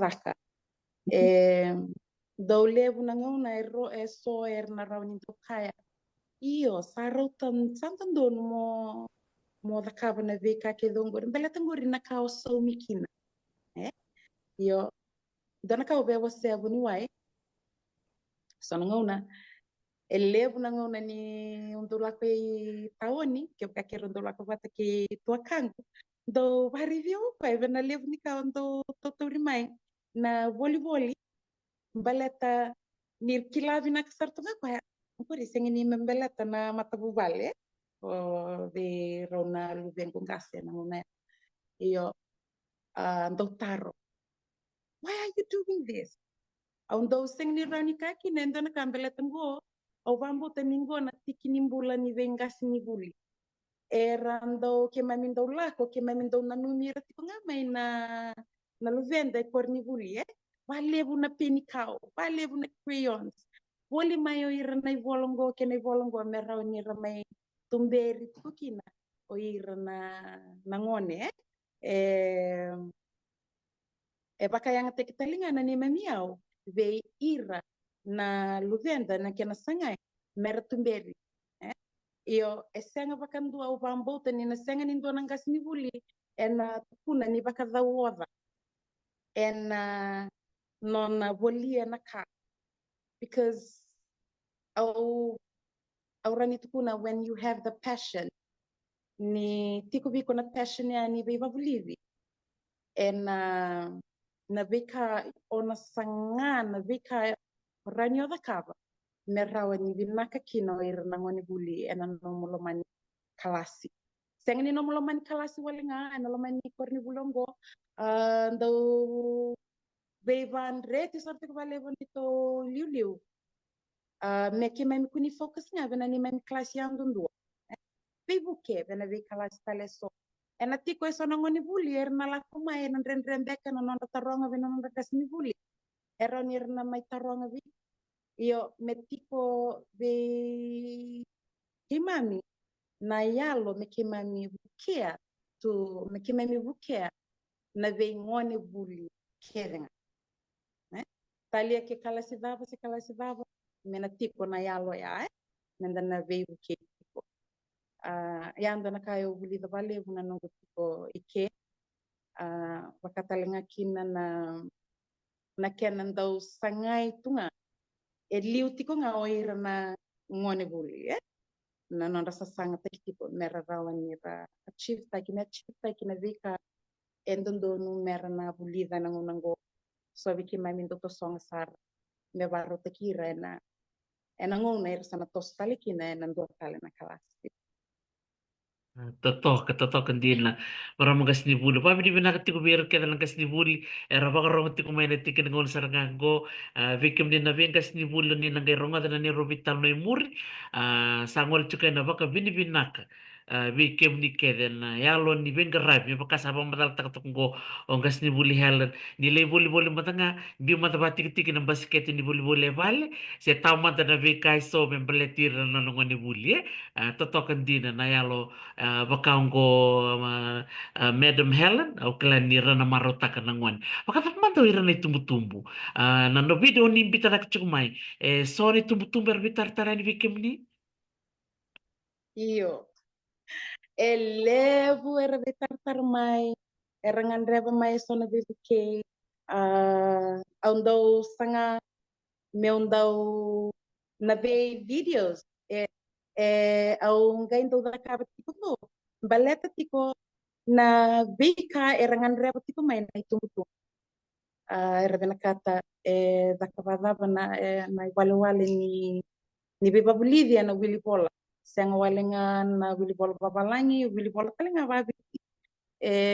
daw levu na nguna so na raw ni kaya iyo sarutan santan don mo da kava na veka ke dongor bela tangori na kao so mikina iyo dona kao be wase abuni wai so na ngona elevu na ngona ni undula ko taoni ke ka ke undula ko bata ke tua kangu do review pa na levu ni ka ndo totori mai na volleyball baleta nir kilavi na kasartu ka por isso ni membeleta na matabubale de rona luben con gase na mona io taro why are you doing this ando sing ni rani kaki nendo na kambeleta ngo o bambo temingo na tikinimbula ni vengas ni buli erando ke mamindo lako ke mamindo na numira tipo ngamay na luvenda korni buli valevu na penikao valevu na crayons woli mayo ira na volongo ke na volongo merao ni ramay tumberi tukina o ira na ngone baka yang tekitalinga na ni mamiao ve ira na luvenda na kena sangai mera tumberi io esenga bakandua o bambota ni na senga ni ndona ngas ni buli na tukuna ni baka dawoda nona volia na ka because aurani tukuna when you have the passion ni tiko biko na passion ya ni beba bulivi na beka ona sanga na beka ranyo da kava merawa ni binaka kino ir na ngoni buli no molomani kalasi senga ni no molomani kalasi wala nga na lomani korni bulongo ndo beban reti sorte ko vale bonito liu me que me kuni focus nga bena ni men class yang dundu buke bena be class tale so ena tiko eso no ngoni buli na la kuma na ren beka no taronga bena no kas ni buli eronir na mai taronga bi io me tiko be imami na yalo me que mami bukia to me que mami bukia na be ngoni buli kerenga talia ke kala si vava mena tiko na yalo ya nenda na veio ke tiko yanda na kayo buli da vale una no tiko ike wakatalenga kina na kenan daw sangai tunga liu tiko nga oira na ngone buli na nonda sasanga tipo mera rawan nira achieve taki na vika endondo no mera na bulida na ngunango so viki mamindo to song sar me barro takira na ngona ira sana tos tali kina na ndo tali na kalasi. Totokan din na para magas ni bulu. Pa bini binakati ko biro kaya lang kas ni buli. Era baka rongo ti kumain na tikin ng unsar nga go. Victim din na bin kas ni bulu ni nangay rongo na ni Robital no imuri. Sangol chuka na baka bini binaka. Victim ni kaya na yalo ni bin garab. Yung pagkasabang matal takatok go. O kas ni buli helan. Nilay buli matanga. Di matabati tikin ng basket ni buli vale. Siya tama na vikay so membaletir na nungo ni buli. Totokan din na yalo bakaungko Madam Helen au klan ni rana marota kanangwan baka manto irana tumbu-tumbu na no video ni imbita na kachumay sorry tumbu-tumbu erbitar tarani vikem ni Iyo elevo era de tartar mai era ngandreva mai sona vivike andau sanga meundau na ve videos au ngai ndo da kaba tipo no baleta tipo na vika era ngandreva tipo mai na tumbu era na kata da kaba na wale ni beba Bolivia na Willy Bola sanga walenga na Willy Bola babalangi Willy Bola kalenga babi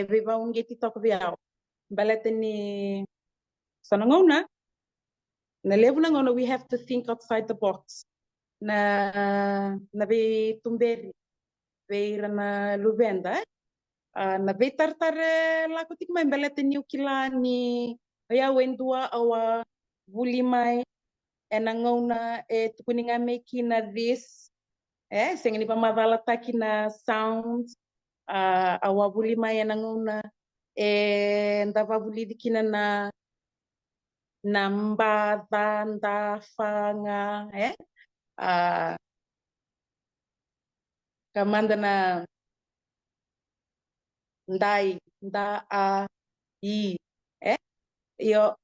beba unge TikTok biao baleta ni sanangona na level ngona we have to think outside the box na be tumberi be na luvenda na be tartare la ko tik mai baleta ni ukila ni ya wendua awa bulimai ngona tukuninga meki na this senga ni pamavala taki na sound awa bulimai ngona ndava bulidi kina na mbada ndafanga kamanda na ndai nda a i yo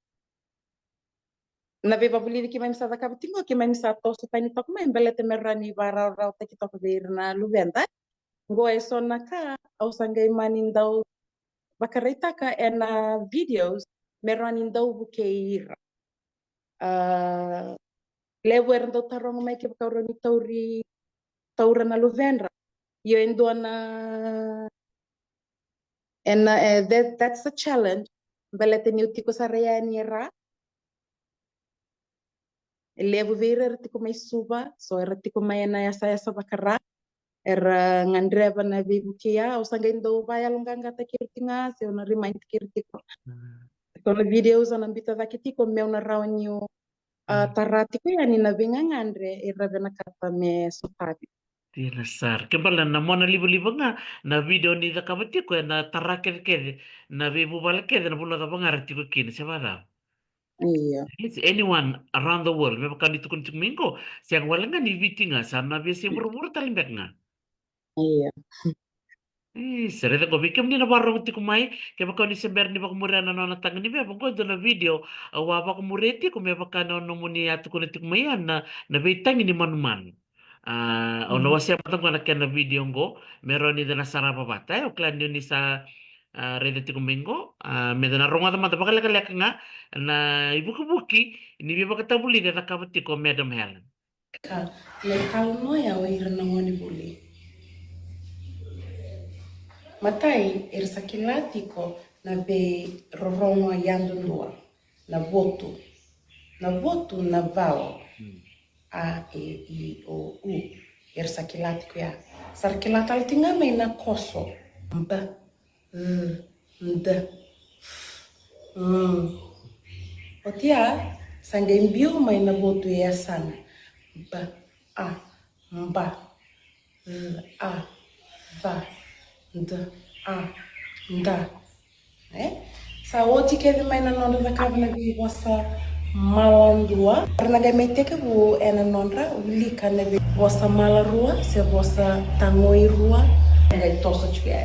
na beba bulidi ki mai sa da kabutingo ki mai sa to so tani tok mai belete merani bara ra taki tok ver na luvenda ngo e sona ka au sangai manindau bakarita ka na videos merani ndau bukeira levo erndo tarong mai ke kauroni taura na luvendra yo endo na that's a challenge belete ni utiko sa reani ra levo vera tiko mai suba so era tiko mai na essa bakara era ngandreva na bibukia o sanga endo vai alonganga takirtinga se ona remind kirtiko kono videos anambita dakitiko meu na raunyo tarati ko yani na bingangandre irada na kata me sotabi Tinasar. Kembali na mona libo-libo nga na video ni da kabati ko na taraked kede na bibu balaked na bulo da bangarti ko kin sa bara. iya It's anyone around the world. May bakal dito kun mingko. Siyang wala nga ni viti nga sa na bisi buru-buru talimbek nga. iya Sereta ko bikem ni na barro ti kumai ke bakal ni sember ni bak mura na nona tang ni be ko do na video awa bak mureti ko me bakal no muni atu ko ti kumai na betang ni manuman. Ono wasya patang ko na na video ngo meron ni na sarapa bata o klan ni sa rede ti kumingo me na ronga mata bakal kalak nga na ibuki ni be bakal tabuli na kabati ko Madam Helen. le kalno ya o ira na ngoni buli matai irsakilatiko na be rorongo yandundua na votu na vao a e i o u irsakilatiko ya sarkilatal tinga mai na koso mba nda otia sange mbio mai na votu ya sana ba a mba a va nda a nda sa oti ke mai na nonda da kabna bi wasa malandua karena ga meteke bu ena nonda ulika na bi wasa malarua se wasa tangoi rua ga toso chwe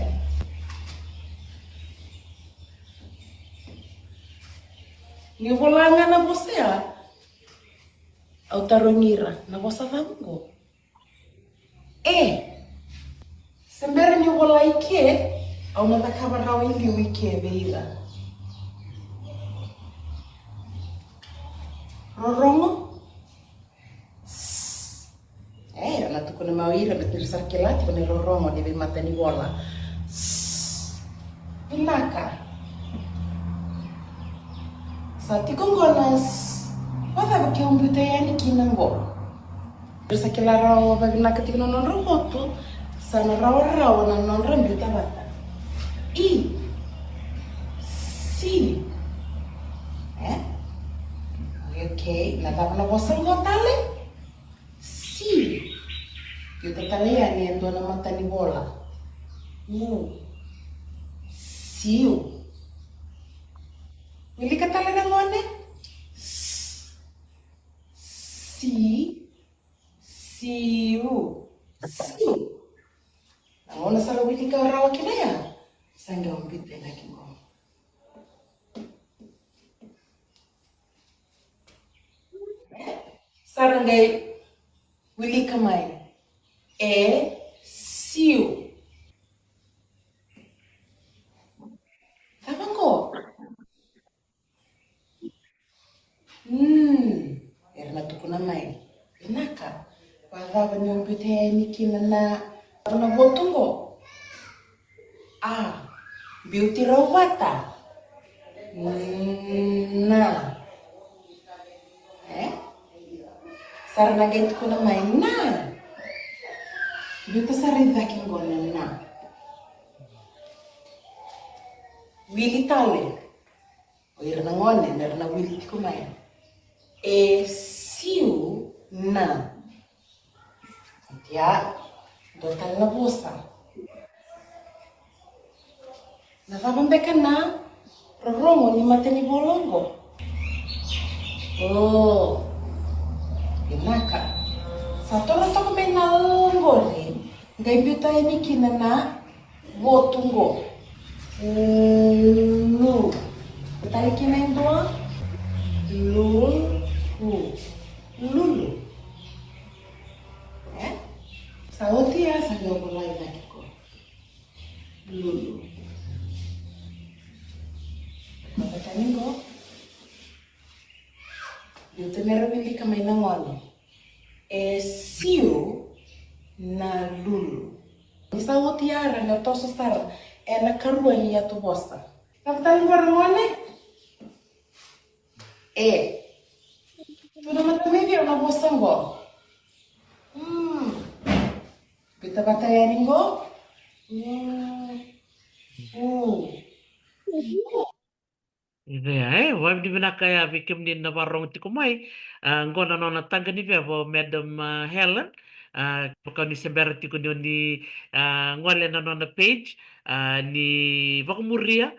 Ni volanga na você au tarongira na vossa vango. Sembere ni vola ike au na takaba raw ili wike veira. Rorongo? Na tukuna mawira betir sarkelati kone rorongo deve mata ni vola. Pinaka. Sa tikongonas wala ba kaya umbute yani kinango. Sa kila raw baginaka tikno non roboto sana raw na non rambuta bata. Si. Okay, nataka na bosan ko tali. Si. Yung tatali yan, yan doon naman tani bola. Siu. Hindi ka tali ng one? Siu. Siu. Ang una sa rawili ka rawa kinaya. Saan gawang bitin na kingo? Sarangay wili kamay siu. Tabang ko. Erna tuko na may. Pinaka. Pagkaban yung bitay ni kinana na botungo. Beauty raw bata. Sarana ganito ko na may na. Dito sa rin daking gonan na. Wili tali. O ira na ngonen, ira na wili ko may. Siu na. Kaya, dotal na bosa. Nakabambeka na. Rorongo ni mata ni bolongo. Pinaka. Sa tolo to may nalongo rin. Ngayon tayo ni kinana botungo. Lu. Tayo kinain doon. Lulu. Sa oti sa gawa lain lagi ko. Lulu. Mapatanin ko. Yung meron hindi kamay ng ono. Siu na lulu. Isa o tiara na toso stara. Na karua ni ya tu bosta. Kapitaling ko ng ono? Tu naman tumibir na bosta ngo. Kita batayanin ko? Wam di binakaya bikim din na warong ti kumay. Ngona no natangga ni Bevo, Madam Helen. Pagka ni Sembera ti ko ni ngwale na no na page. Ni Vakumuria.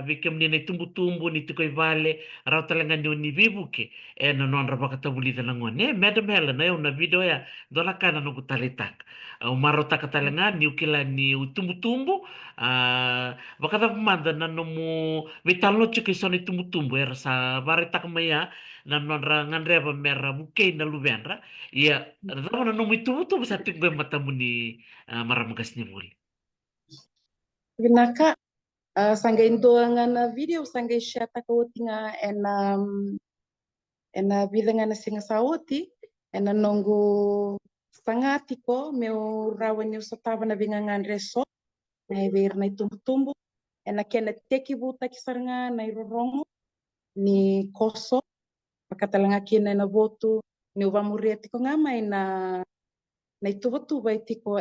Bikim ni na tumbu-tumbu ni ti koy vale. Raw talaga ni bibuke. No non ra baka tabulita na ngone. Madam Helen na na video ya. Dola ka na no kutalitak. Umaro ta katalanga ni ukila ni tumbu-tumbu. Baka ta pamanda na no mo vitalo chike soni tumbu-tumbu era sa barita kamaya na nonra ngandreva mera mukay na lubenra ya dama na no tumbu-tumbu sa tikbe mata mo ni maramagas ni muli. Vinaka, sangga indoanga na video, sangga share takawati nga vida nga na singa sawati, nongo sangati ko, meu rawan yung sa tava na bingangan reso, na iwer na itumbu-tumbu, kena teki buta kisaranga na irorongo, ni koso, pakatalanga kina na votu, ni uvamuria tiko nga may na ituba-tuba itiko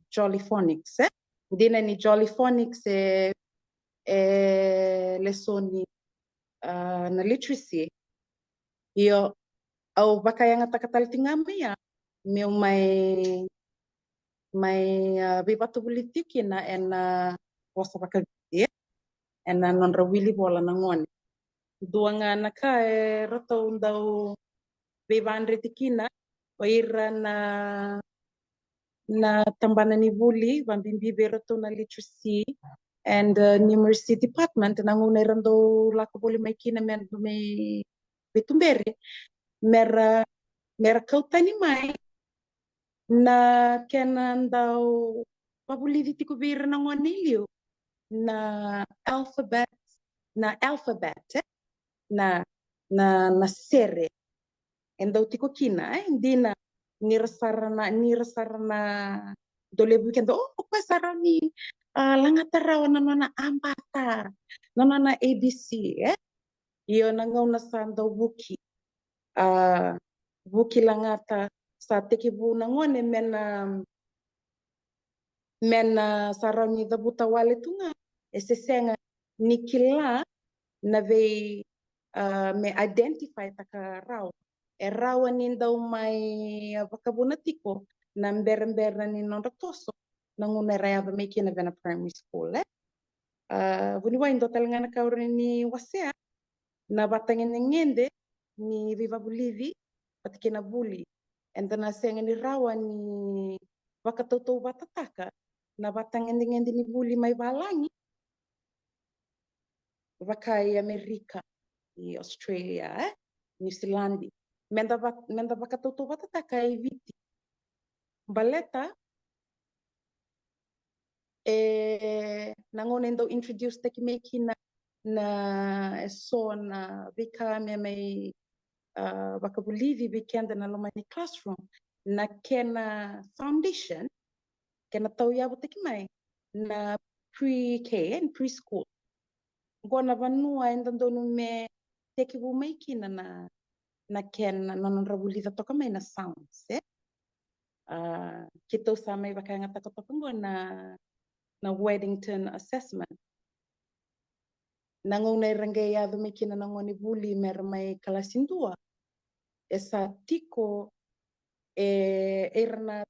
Jollyphonics, Hindi na ni Jollyphonics lesoni na literacy. Iyo, au baka yang takatalitingami ya, meu may bibatu politiki na wasa baka giti, non rawili bola nangon. Dua nga naka rato undaw bibandre tikina, waira na tambana ni buli, bambimbibe rato na literacy, and numeracy department nanguna rando lako boli mai kina men me betumbere mera kautani mai na kena ndau pabulivi tiku vir na ngonilio na alphabet na sere endau tiku kina indina nirasarana dolebu kendo kwa sarani langatarawa na ambata na ABC iyo nangau na sandau buki buki langata sa tekibu nangone mena sarani da buta wale tunga esesenga nikila na vei me identify taka raw rawa nindau mai vakabuna tiko na mbera ni non toso nanguna raya ba me kina vena primary school vuni wa indo talangana kaure ni wasea na batangene ngende ni viva bulivi patikena buli endana senga ni rawa ni vakatoto batataka na batangene ngende ni buli mai balangi vakai Amerika i Australia New Zealand menda vakatoto batataka i viti baleta nangone ndo introduce taki meki na so na vika me mai vakabulivi vikenda na lomani classroom na kena foundation kena tau yabu taki mai na pre-K and preschool gona vanua enda ndonu me teki bu mai kina na kena non rabuliva toka mai na sounds kito sa mai vakanga takotoko na Weddington assessment nangona irangai ave me kina nangoni buli mer mai kalasindua esa tiko erna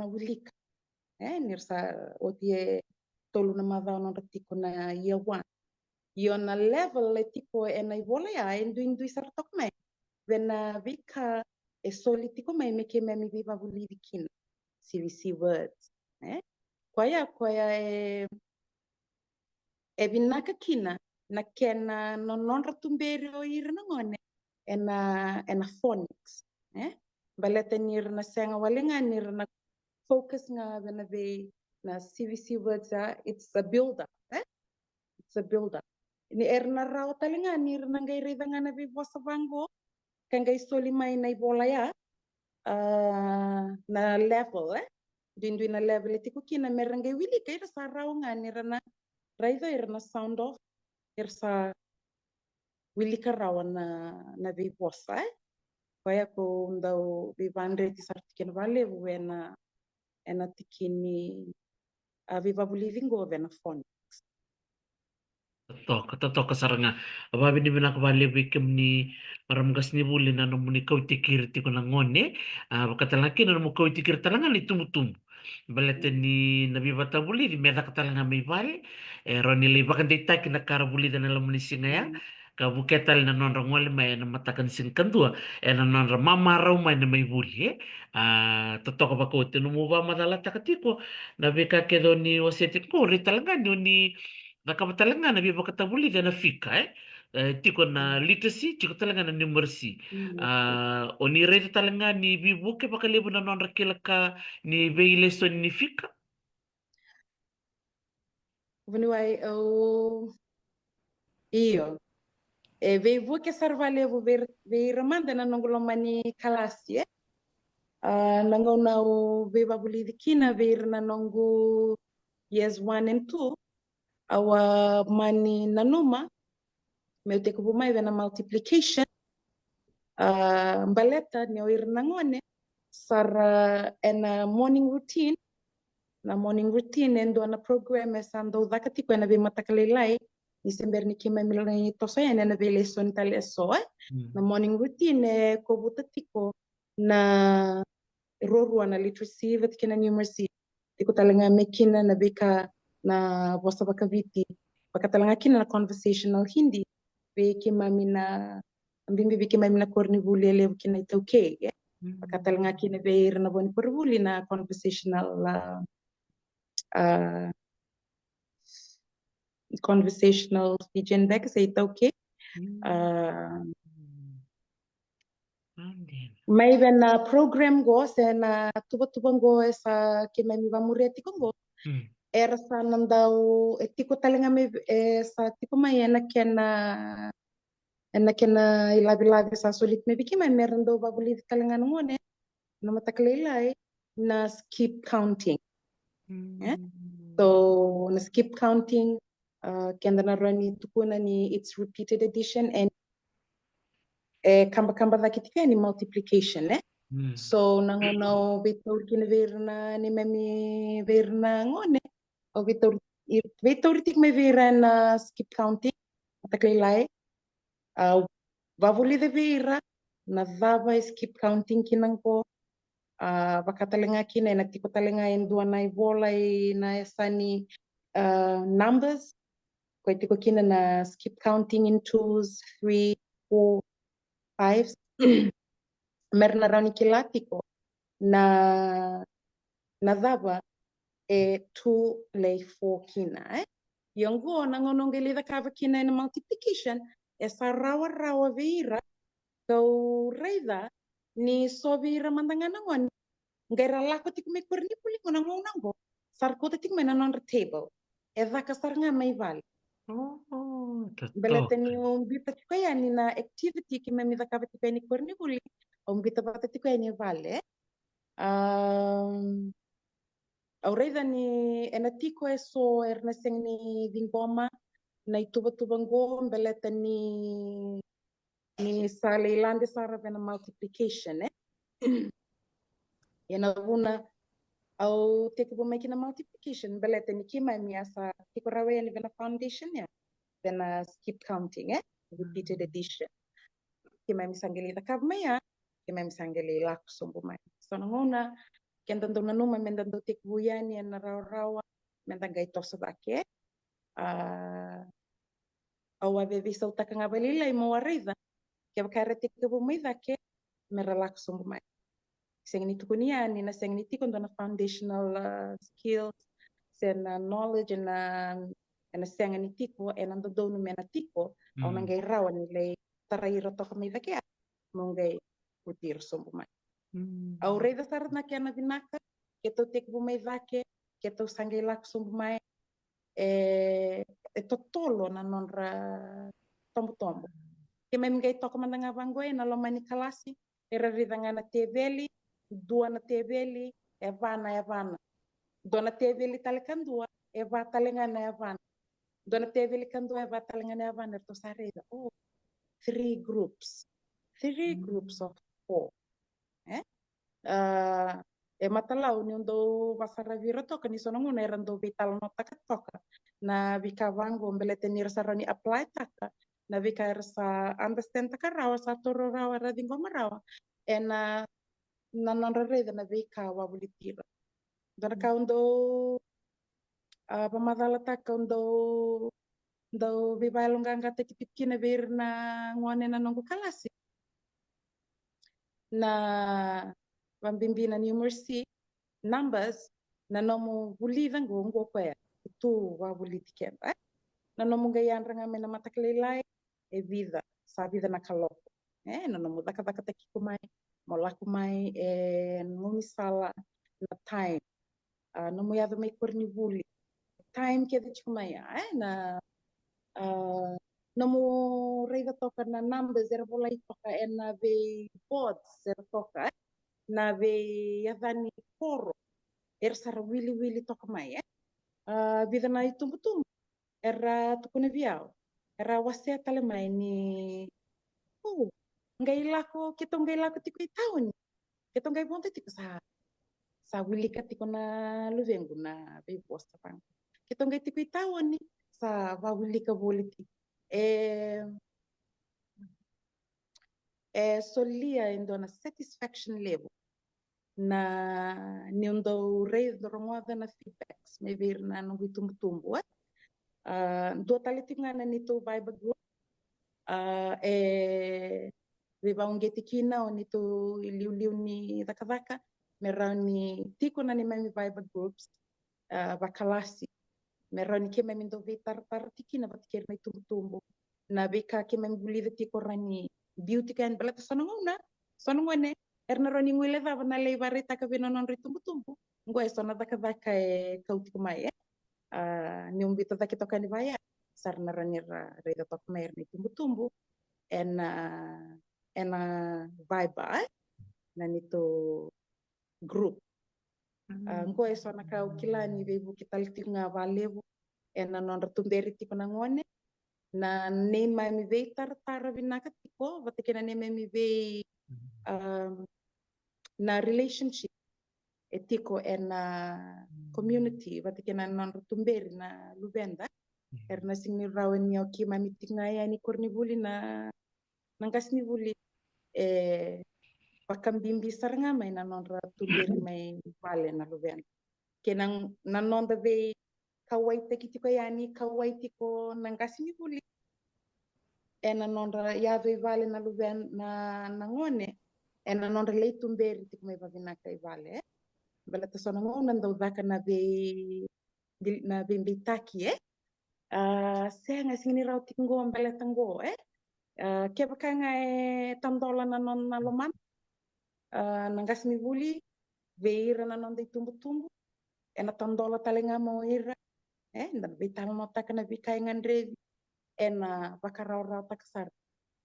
wilika nirsa otie tolu na madao non tiko na year 1 yo na level le tiko na ivola ya indui sartok mai vena vika soli tiko mai me ke me mi viva buli vikina CVC words kwaya binaka kina na kena non ratumberi o irna ngone ena phonics baleta nirna senga walenga nirna focus nga vena ve na CVC words it's a build up it's a build up ni erna raw talinga nirna ngai ridanga na vi vosa vango kangai soli mai na ibola ya na level dindui na level tiku kina merangai wili kai sa raw nga nirna raiva irna sound off irsa wili karawa na vi vosa kaya ko ndau vi vandre ti sartiken vale wena ena tikini viva bulivingo vena phone Toka saranga ababi ni binak bali bikem ni maramgas ni buli na nomuni kau tikir tiko na ngone bakatalaki na mo kau tikir talanga ni tumutum balete ni nabi bata buli di meda katalanga mai bali roni li bakan dita kina kara buli dan alam ni singaya ka buketal na non rangwale mai na matakan sing kantua na non mama rau mai na mai buli totoka bako te no mo ba madala takatiko na beka kedo ni wasete ko ritalanga ni nakabatalangan na biba katabuli na fika tiko na literacy tiko talaga na numeracy oni rete talaga ni bibu ke pakalibu na non rakila ka ni bei lesson ni fika Vuniwai iyo vei vuke sarvalevu vei ramanda na nongulo mani kalasi nangau nau vei babuli dikina vei na nongu years 1 and 2 awa mani nanuma meu te kubu mai vena multiplication mbaleta ni oir nangone sara ena morning routine na morning routine endo na program esando zakati ko na ve matakalelai ni sember ni kima milani toso ya na ve lesson tale so na morning routine ko butatiko na rorua na literacy vatikina numeracy tiko talanga mekina na beka na vosa bakaviti bakatalanga kina na conversational hindi ve kima mina mbimbi ve kima mina korni bulele kina ito okay bakatalanga kina ve irna boni porvuli na conversational conversational speech index, eita okay. May na program go na tuba go esa que may vamureti go era sa nandau etiko talinga me sa tiko may kena ilabi sa sulit me biki may meron daw babuli talinga ngone na matakalilay na skip counting. So na skip counting kenda na rani tukuna ni its repeated addition and kamba dakitika ni multiplication so nangono vitor kina ni memi verna ngone o vitor tik me verna skip counting matakalilay vavuli de vera na dava skip counting kinang ko vakatalenga kina na tiko talenga en dua na bola na esani numbers ko tiko kina na skip counting in 2s 3 4 5 merna rani kilatiko na dava 2 lay 4 kina Yongo nangonongeli da kava kina in multiplication esa rawa vera kau reida ni sobira mandangana ngon ngaira lako tik me kurni puli ngona ngonango sarkota tik me on the table eva kasar nga may vale belete ni umbita tikaya ni na activity ki me mida kava tikaya ni kurni puli umbita bata tikaya ni vale Aureda ni enatiko eso ernaseng ni vingoma na ituba ngo belete ni sale ilande sara vena multiplication Yana vuna au teke bo making a multiplication belete ni kima miasa tiko rawe ni vena foundation ya vena skip counting repeated addition kima misangeli da kabmaya kima misangeli laku sombo mai so nangona kenda ndo nanuma menda ndo tek buyani na rawa menda gai tosa dake au ave visa utaka ngabalila imo warida ke bakare tek bo mai dake mera laku sombo mai seng ni tukunia ni na seng ni tiko ndo na foundational skills sen knowledge na seng ni tiko en ando do no mena tiko au nangai rawa ni le taraira to kami dake mongai putir sombo mai au reda sarat na kena vinaka keto tek bu mai vake keto sangai lak sombo mai totolo na nonra tombo ke mai ngai to komandanga bangoe na lo mani kalasi era ridanga na teveli dua na teveli evana dona teveli talekan dua eva talenga na evana dona teveli kan dua eva talenga na evana to sareda 3 groups of 4 matalau ni undo vasara vira toka ni sono nguna erando vital no taka toka na vika vango mbelete ni sarani apply taka na vika ersa understand taka rawa sa toro rawa radingo marawa na nanra reda na vika wabulitira dona ka undo pamadala taka undo vivalonganga tekipikina virna ngone na nongo kalasi na vambimbina numeracy numbers na nomo vuliva ngo kwa itu wa vulitikenda na nomo gayandra mena matakalilai vida sa vida na kaloko na nomo daka takiko mai molaku mai ngumisala na time nomo yado mai kurni vuli time ke de chumaya na nomo reida toka na numbers era volai toka na ve boards era toka na ve yadani koro era sara wili toka mai vida na itumbu era tukuna viau era wase tale mai ni ngai lako tiko itaun kito ngai bonte tiko sa wili ka tiko na luvengu na ve bosta pang kito ngai tiko itaun ni sa va wili ka voliti solia indona satisfaction level na niundo raise rongoda na feedbacks me vir na no tumbo do talitinga na nito vibe group viva ungeti kina o nito liu ni daka merani tiko na ni mami vibe groups vakalasi Meroni ke mami ndo ve tar tikina bat ker mai tumbu na be ka ke mami buli ti korani beauty kan bala sono ngone erna roni ngule va na le bare ta ka be non tumbu ngoe sona ta ka e kauti mai nyum bita ta kita kan vaya sarna ranira re ta mai ni tumbu ena vibe na nito group ngoe sona ka ukilani be bu kita litinga valevu ena non tumberi tipo na ngone na ne mai mi ve tar vinaka tipo vatekena ne mi ve na relationship etiko ena community vatekena non tumberi na luvenda erna singni rawen yo ki mami tinga ya ni kornivuli na nangkas ni vuli pakambimbi saranga mai na non tumberi mai vale na luvenda kenang na non da ve kawai tiko yani kawai tiko nangkas ni vuli ena nonra yado i vale na luven na ngone ena nonra lei tumberi tiko mai vavina kai vale bela te sona ngona ndo vaka na be mbitaki senga sini rau tingo bela tango ke bakanga tandola na non na loman nangas mi vuli veira na non dei tumbu ena tandola talenga mo ira ndan vitama mo takana vikai ngandrevi ena vakarau taksar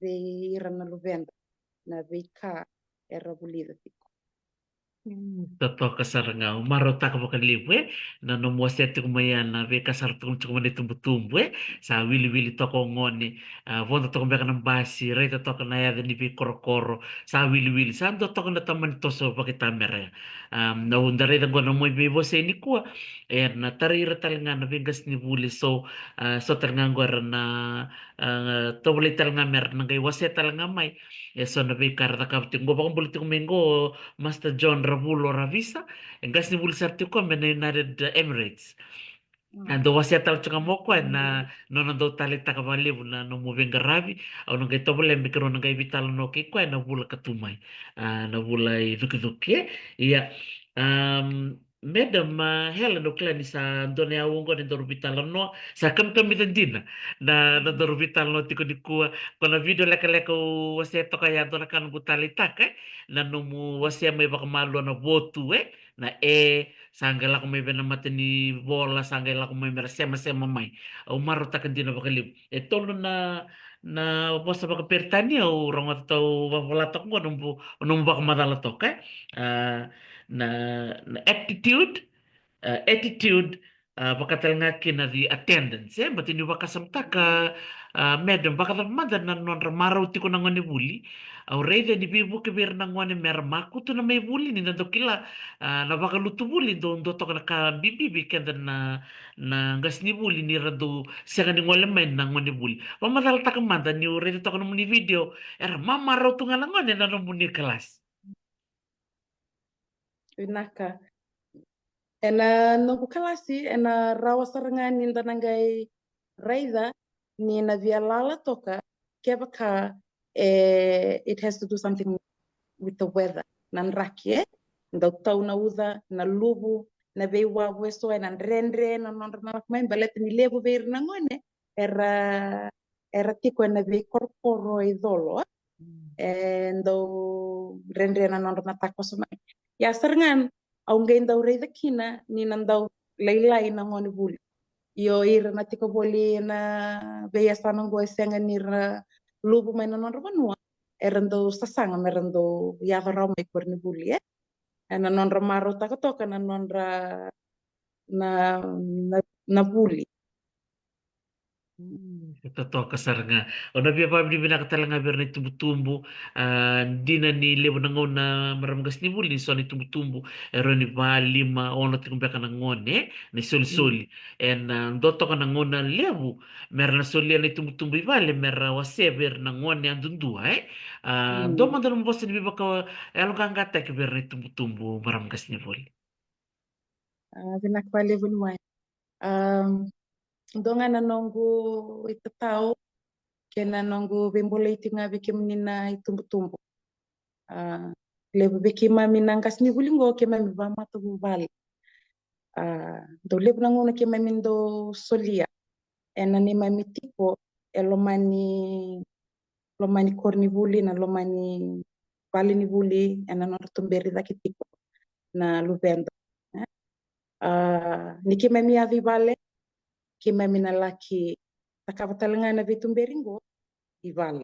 ira na luvenda na vika era bulida tiko. Toto kasaranga umaro taka baka libu na no mo sete kumayana ve kasar tum tum ni tumbu sa wili toko ngone vonda toko beka ng basi reta toko na ya ni ve koro sa wili sa do toko na taman toso baka tamere na undare da gono mo be vose ni kuwa na tarira talanga na vengas ni buli so talanga ngora na tobole talanga mer na gai wase talanga mai so na ve karda kapti ngo baka buli tiko mengo Master John Ravulo Ravisa, engas ni Bulsar ko men United Emirates. Ando wasia tal chunga moko na no do tali takabali na no moving garabi au no gaito bole mikro no gai vital no ke ko na bula katumai na bula i duki iya Madam Helen Oklani sa done awongo ni doru vital no sa kam mitandina na doru vital no tiko di kuwa kona video leka wasia to kaya dona kan butali taka na no mu wasia may baka malo na votu na sanggala ko may benamate ni bola sanggala ko may sema mai o marota kan dina bakali tolo na bosa baka pertani o rongo to wala to ko nung baka madala to na attitude bakatal nga kina the attendance but ini baka samtaka medem baka mada na non ramaraw ti ko nangani buli au rede ni bibu ke bir nangwani mer maku tu na may buli ni nando kila na baka lutu buli do to na ka bibi kenda na ngas ni buli ni rado siya ni ngole men nangwani buli pamadal ta mada ni rede to ni video era mamaraw tu nga langwani na no muni kelas Vinaka ena no kalasi ena rawa sarangan ninda nangai raida ni na via lala toka kebaka it has to do something with the weather nan raki ndo tau na uda na lubu na vei wa weso na rendre na na mai balet ni levo ver na ngone era tiko na vei korporo idolo ndo rendre na na takos mai ya sarangan au ngai ndau rei kina ni nandau lailai na ngoni buli yo ira na tiko boli na beya sana go senga ni ra lubu mai na non vanua erando sasanga merando ya rau mai korni buli na non ra maro ta toka na non ra na buli Totoo kasaranga. Ona bia pa bini binakatalanga ber na tumbu-tumbu. Dina ni lewo na ngona maramgas ni buli so ni tumbu-tumbu. Ero ni ba lima ono tikumbia ka na ngone ni soli-soli. En doto ka na ngona lewo. Mera na soli ni tumbu-tumbu ibale mera wase ber na ngone andundua do man dalung bosa ni biba ka elo kangata ke ber ni tumbu-tumbu maramgas ni buli. Vinakbali bunwai donga na nongo itatao kena nongo bembole itinga biki menina itumbu-tumbu lebo biki mami nangkas ni bulingo ke mami vama tu bali do levo nanguna ke mamindo solia ena ni mamitiko e lomani kornivuli na lomani valinivuli ena no tumberi daki tiko na luvenda ni ke mami avi vale ke mami na laki takavatalanga na vitumberingo i vale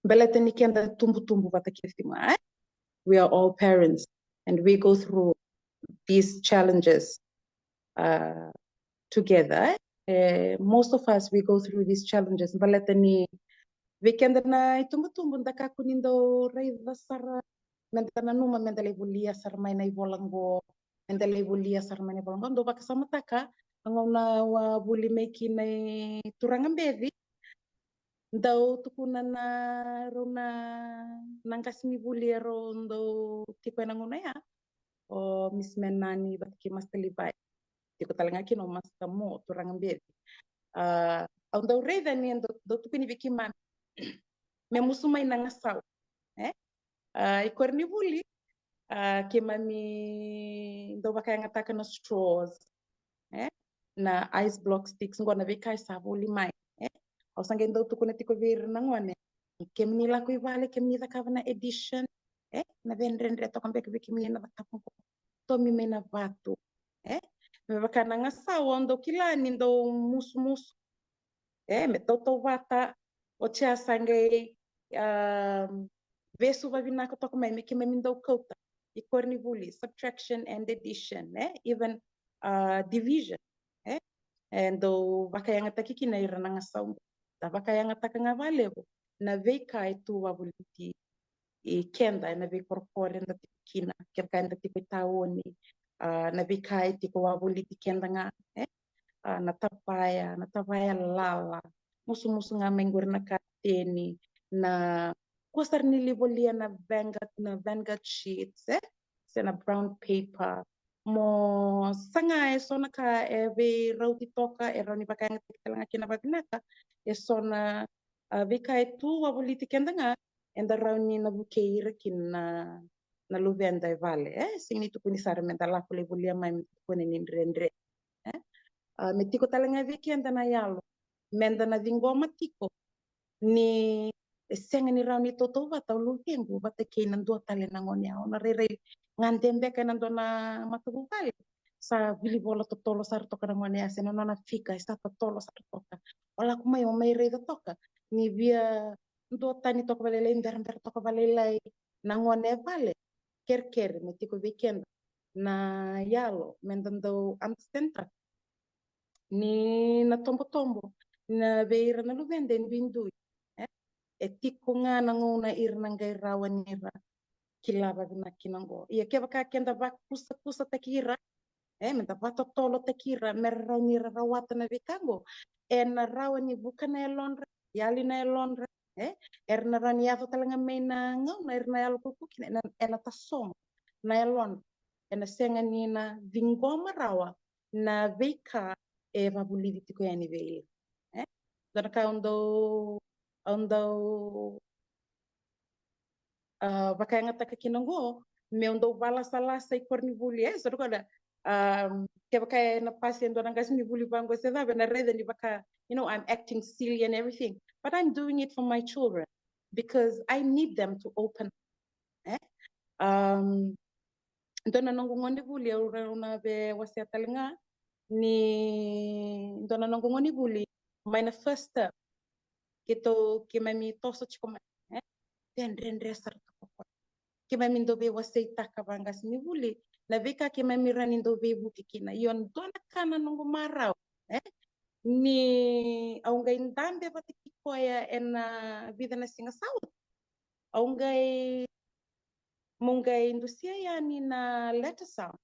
belete ni kenda tumbu vatakiftima we are all parents and we go through these challenges together. Most of us, we go through these challenges. Baletani, we can na itumbu ndaka kunindo rei dasara mendana numa mendale bulia sarmai na ivolango mendale bulia sarmai na ivolango ndo baka samataka ngona wa buli meki na turangambevi ndau tukuna na rona nangkasmi buli ro ndo tipo na ngona ya o Miss Menani batki mastelibai tiko talanga kino masta mo turangambevi au ndau rei dani ndo tukuni viki man me musumai na ngasau ikorni buli ke mami ndo baka ngataka na straws na ice block sticks ngona vika sabuli mai au sange ndo tukuna tiko vir na ngone ke mnila ko ivale ke mnila kavana edition na vendrendre to kambe ke viki mina batapu to mi mena vatu me baka na ngasau ndo kilani ndo musu me toto vata o tia sange vesu vavina ko toko mai me ke mami ndo kota i cornivuli subtraction and addition even division ndo baka yang ataki na irana ngasau da baka yang ataka ngavalevo na veika itu wabuliti i kenda na ve korpore nda tikina kerka nda tipo taoni na veika itu wabuliti kenda nga na tapaya lala musu nga mengur na kateni na kusar nilivolia na vanguard sheets sena brown paper mo sanga sona ka ve rauti toka roni baka nga tikala kina bagnaka sona vika itu wabuliti kenda nga enda rauni na bukeira kina na luvenda vale sing itu kuni sarmenta la kule bulia mai kuni nindrendre me tiko talanga viki enda na yalo menda na vingoma tiko ni senga ni rauni toto vata luhengu vata kina ndo tale na ngoni au na rere ngandembe kana ndo na matugu vale sa vili bola totolo sar toka na ngoni ase na nona fika sa totolo sar toka ola kumai o mai rei toka ni via ndo tani toka vale lai ndar toka vale lai na ngoni vale ker me tiko weekend na yalo menda ndo amstenta ni na tombo na veira na luvende ni vindui tiko nga na ngona irna ngai rawanira kilava vina kinango ia ke baka kenda bak pusa takira menta vato tolo takira merraunira rawata na vikango na rawani bukana elonra yali na elonra erna rani yato talanga meina ngona erna yalo kukuki ena tasom na elon ena senga nina vingoma rawa na vika vabulidi tiko yani veili dona ka ando baka yang ataka kinango me ando bala salasa i cornivuli so kada ke baka na pasien dona ngas ni buli bango se da na reda ni baka I'm acting silly and everything but I'm doing it for my children because I need them to open dona nongo ngoni buli una be wasia talinga ni dona nongo ngoni buli my first step kito kimami toso chikoma tendre sarta kima mindo be waseita kabangas ni buli na vika kima mirani ndo be bukikina yon dona kana nongo marau ni aunga indambe batiki koya ena vida na singa saud aunga munga indusia yani na letter sound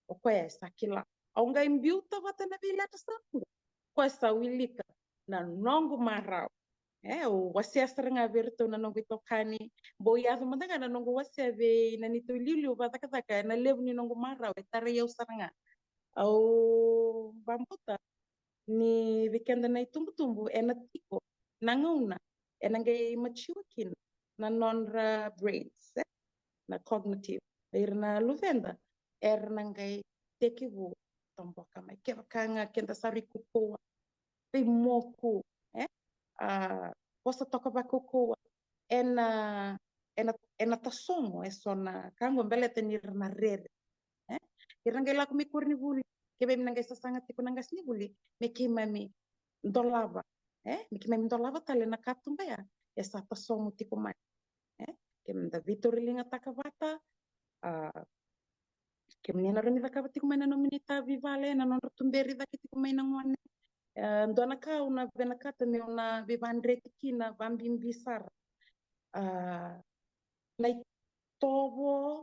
o koya sakila aunga imbiuta bata na be letter sound koya sawilika na nongo marau o wasia seranga verto na nongo tokani boya so manda na nongo wasia ve na nito liliu bata kata na levu ni nongo mara o tare eu seranga au bambota ni weekend na tumbu ena tiko na ngauna ena ngai machiwakin na nonra braids na cognitive. Ir na luvenda, nangai teki wu tomboka mai. Ke wakanga kenda sari kukua, pe moku, posa toka ba kukua, ena tasomo, sona kango mbele tenir na rede. Ir nangai laku me kurni vuli, ke be nangai sasanga tiku nangas ni vuli, me ke mami ndolava, me ke mami ndolava tale na katumba ya, esa tasomo tiku mai. Ke manda vitorilinga takavata, ke menina rani vakava tiku mai na nominita vivale, na non rotumberi daki tiku mai na ngone. Ndona ka una vena kata me una vivandre tikina vambimbisar. Na tovo,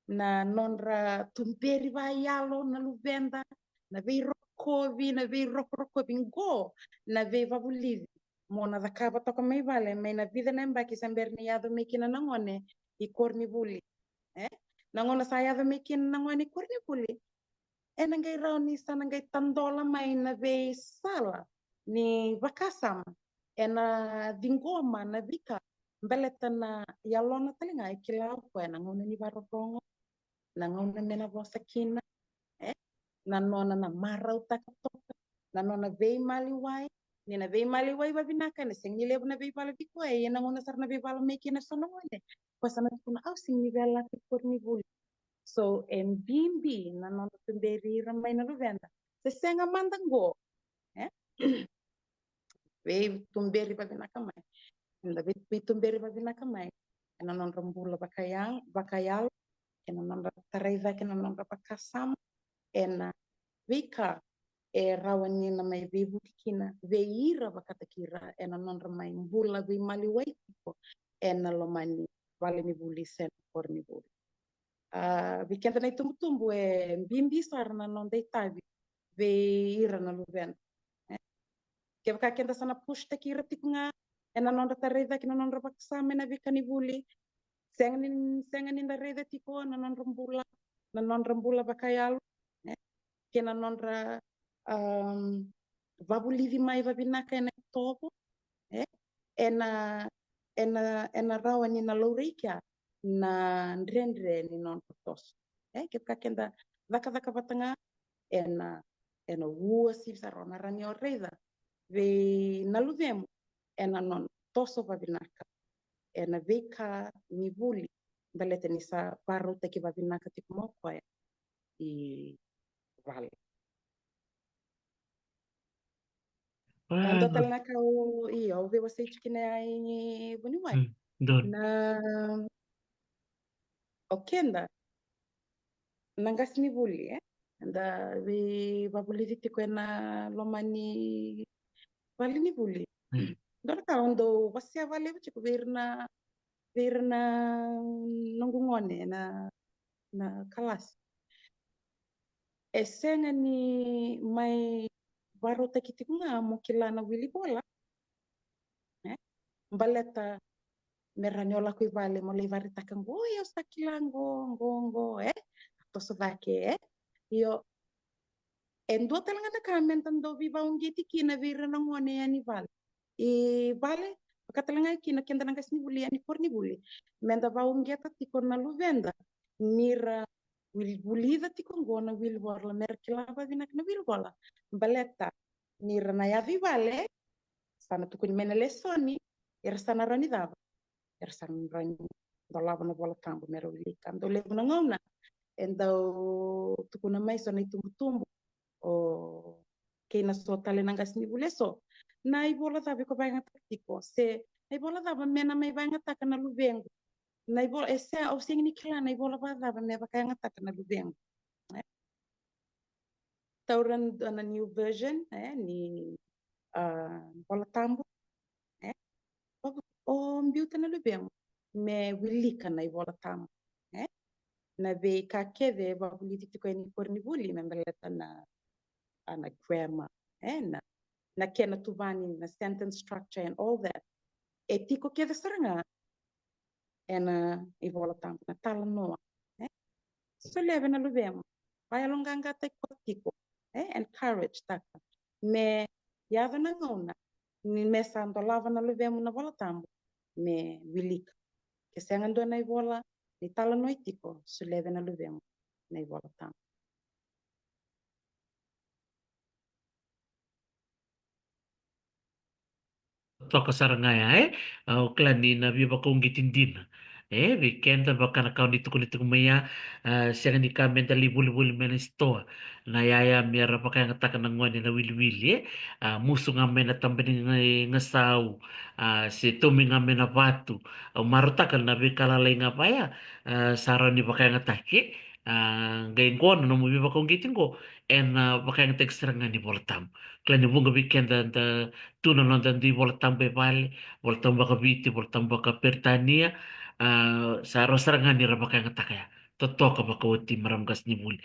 na nonra tumberi vaialo na luvenda, na vei rokovi, na vei rokovi ngo, na vei vavulivi. Mona vakava toka mai vale, mai na vida na mbaki samberni yado mekina na ngone I korni vuli. Na ngona sa yado mekina na ngone I korni vuli. Nangai rau ni sa nangai tandola mai na vei sala ni vakasama. Na dingoma na vika. Mbeleta na yalona talinga ikilau ko na ngona ni varogongo. Na ngona mena vosa kina. Na nona na marau takatoka. Na nona vei maliwai. Ni na vei maliwai babinaka na sing nilevo na vei bala viko na ngona sar na vei bala mekina sono ngone. Pasana kuna au sing nivela korni vuli. So bimbi na nona tumberi ramai na luvenda. Se senga mandango. Vei tumberi babinaka mai. Na vei tumberi babinaka mai. Na nona rambula bakayal. Na nona taraiva na nona bakasam. Na vika rawani na mai vei butikina. Vei ira bakatakira. Na nona mai mbula vei maliwai tiko. Na lomani vale mi buli sen korni buli. Vikenda na tumbu bimbi sar na non deitavi ve ira na luvenda. Ke vaka kenda sana pushta kira tikunga na non tareda kina non rabaksame na vika ni buli. Senganin da reda tiko na non rambula bakayalo. Ke na non ra vabulivi mai vabinaka na tobo. Na rawani na laureikia na ndrendre ni non totos. Ke kenda vaka vatanga na ua sivsaro na rani o reida ve na luvemu na non toso vabinaka na veka ni vuli balete ni sa paru teki vabinaka tiku mokoa I vale. Ando Wow. talna ka o ve wasai chikine ai buniwai. Dor. Na okenda nangas ni vuli da vi babuli tiko na lomani vale ni vuli. Dora ka ondo wasia vale chiko verna nongungone na kalas. Senga ni mai baro takitiku nga mo kilana wili bola. Baleta meranyola kui vale mo le varita kango yo sakilango ngongo toso vake yo endo talanga na kamentan do viva ungi tikina vira na ngone yani vale. Vale katalanga kina kenda nangas ni buli ani korni buli. Menda va ungi tiko na luvenda mira wil bulida tiko ngona wil borla merkilava vinak na wil bola. Baleta mira na yavi vale sana tukun mena lesoni sana rani dava sana rani dolava na bola tambo mero lika ando levo na ngona endo tukuna mai sona itumbu o kena so tale nangas ni buleso na ibola dava ko vai tiko se na ibola dava mena mai vai ngata na luvengo na ibola au sing ni kila na ibola dava me vai ngata na luvengo tauran na new version ni bola tambo o mbiuta na luvengo me wilika na ibola tambo na ve ka keve va politi ko ni korni buli me meleta na grammar na kena tuvani na sentence structure and all that tiko keve saranga na ibola tambo na tala noa so leve na luvemo vai alonganga te tiko encourage taka me yava na ngona ni me sando lava na luvemo na bola tambo me wilika que se andou na bola e tal noite ko se leve na luvem na bola tam. Toka sarangaya o klani na biba kong gitindina. Weekend baka na kaunito ko nito kumaya siya ni kami na libul-libul men stoa na yaya mera pa kaya ngata ng ngwani na wili-wili muso nga men na tambani nga sao si tumi nga men na batu maruta kan na bikalalay nga pa ya saro ni pa kaya ngataki ngayon ko no mo biba kong gitin ko and baka nga tekstra nga ni voltam klani bunga weekend da tuno non di voltam be vale voltam baka biti voltam baka pertania sa rosarangan ni raba kaya takaya totoo ka baka uti maramgas ni muli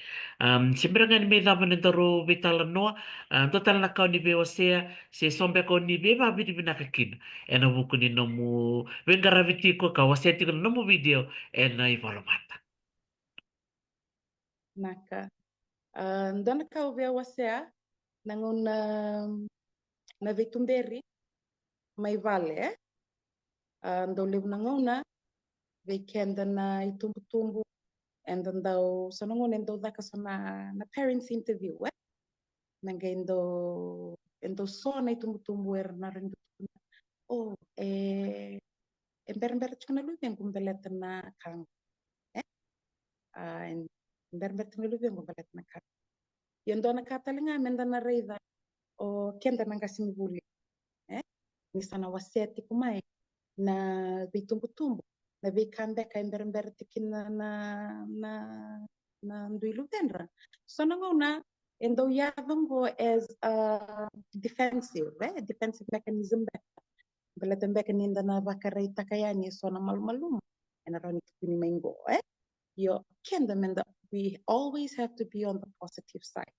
siyempre nga ni may laban ng daro vital no total na kao ni bewasea si sombe ko ni be ba bidi binakakin ena buku ni nomu vengaraviti ko kawaseti ko nomu video ena ivolomata Naka ndona ka uvea wasea nanguna na vetumberi mai vale ndo levu nanguna weekend na itumbu-tumbu and ndau sonongone ndo daka sona na parents interview nanga ndo so na itumbu-tumbu na rindu oh ember chuna lu yang kumbelet na kang ember chuna lu yang kumbelet na kang yon dona katalinga menda na reida o kenda nanga simibuli ni sana waseti kumai na vitumbu-tumbu na vikambeka ember tikin na nduilu tenra so nangona endo yadongo as defensive defensive mechanism beleten beka ninda na vakarai takayani so na malum and roni kini mengo yo kenda menda we always have to be on the positive side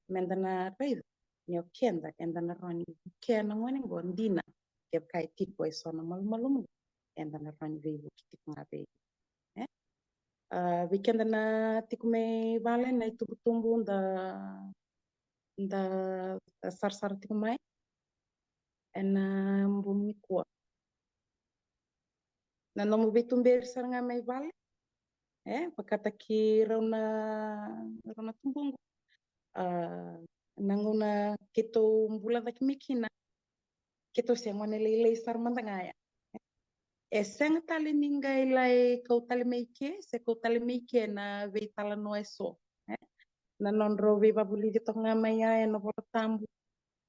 menda na reid yo kenda enda na roni kena ngone go ndina ke kai tipo so na malum enda na roni ve tipo ngabe weekend na tikume vale na tumbu da sar tikumai ena mbumi kuwa na nomu vitumber saranga mai vale pakata ki rauna tumbungu nanguna kito mbula da kimikina kito sengwane lele sar mandangaya seng tali ningai lai kau tali meike se kau tali meike na vei tala no eso na non ro vei babuli di tonga maya na bola tambu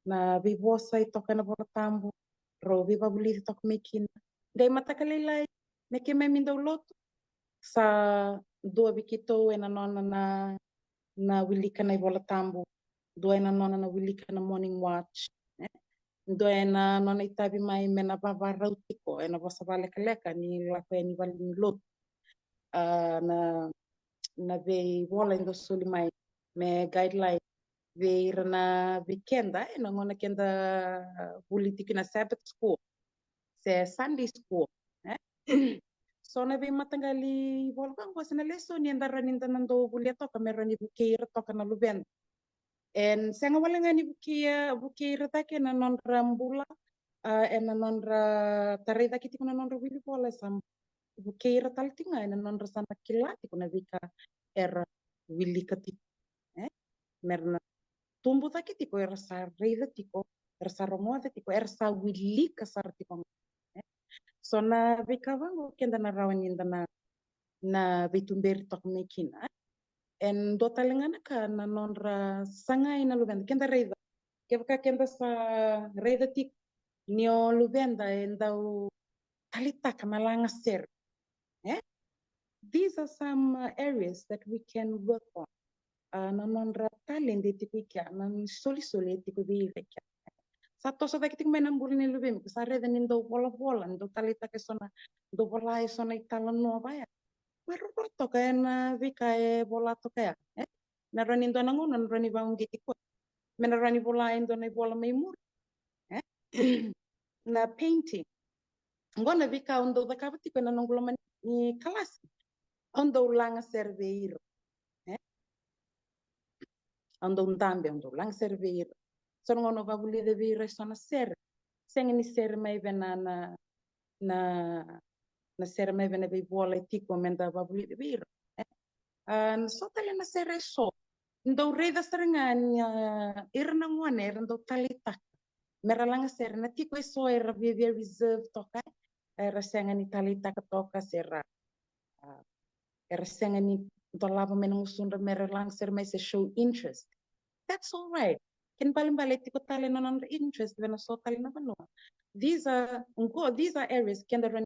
na vei bosa i toka na bola tambu ro vei babuli di toka meikina gai mata kalilai meke me mindo loto sa dua bikito na nona na wilika na bola tambu dua na nona na wilika na morning watch dua na nona itabi mai mena babarau tiko na bosa vale kaleka ni lako ni vale ni lot na vei bola indo suli mai me guideline vei rana weekenda na ngona kenda politik na Sabbath school se Sunday school so na vei matangali bola kan ko na leso ni andara ni nando bulia to kamera ni bukeira to kana luben en senga wala nga ni bukeira take na non rambula na non ra tarida kiti kuna non wili bola sam bukeira taltinga na non ra sana kilati kuna vika era wili kati merna tumbu take tiko era sa reida tiko era sa romoa tiko era sa wili kasar tiko so na vika wango kenda na rawan inda na vitumberi tok mekina en do talengana ka na non ra sanga ina lubenda kenda reida kebka kenda sa reida tik nio lubenda endau talita kamalanga ser these are some areas that we can work on na non ra talende tikikia na soli tikikia Sato sa daki ting menang buri ni lubim sa reda ni do bola ndo talita ke sona do bola e sona itala no baya Roto kaya na vika bola to kaya na rani ndo nango na rani ba ungi tiko mena rani bola ndo na bola mai mur na painting ngona vika ndo da kabati ko na nongulo man ni kalas ndo langa serveiro ndo ndambe ndo langa serveiro so ngono va buli de vira sona ser sengi ni ser mai vena na na sera mai vena bei bola tiko menda babuli bir na so tali na sera so ndo reda serengan irna ngone ndo talita meralanga sera na tiko so era via reserve toka era senga ni talita toka sera era senga ni ndo lava menang usunda meralang sera mai se show interest. That's all right. Ken bali tiko tali na non interest vena so tali na bano. These are areas ken run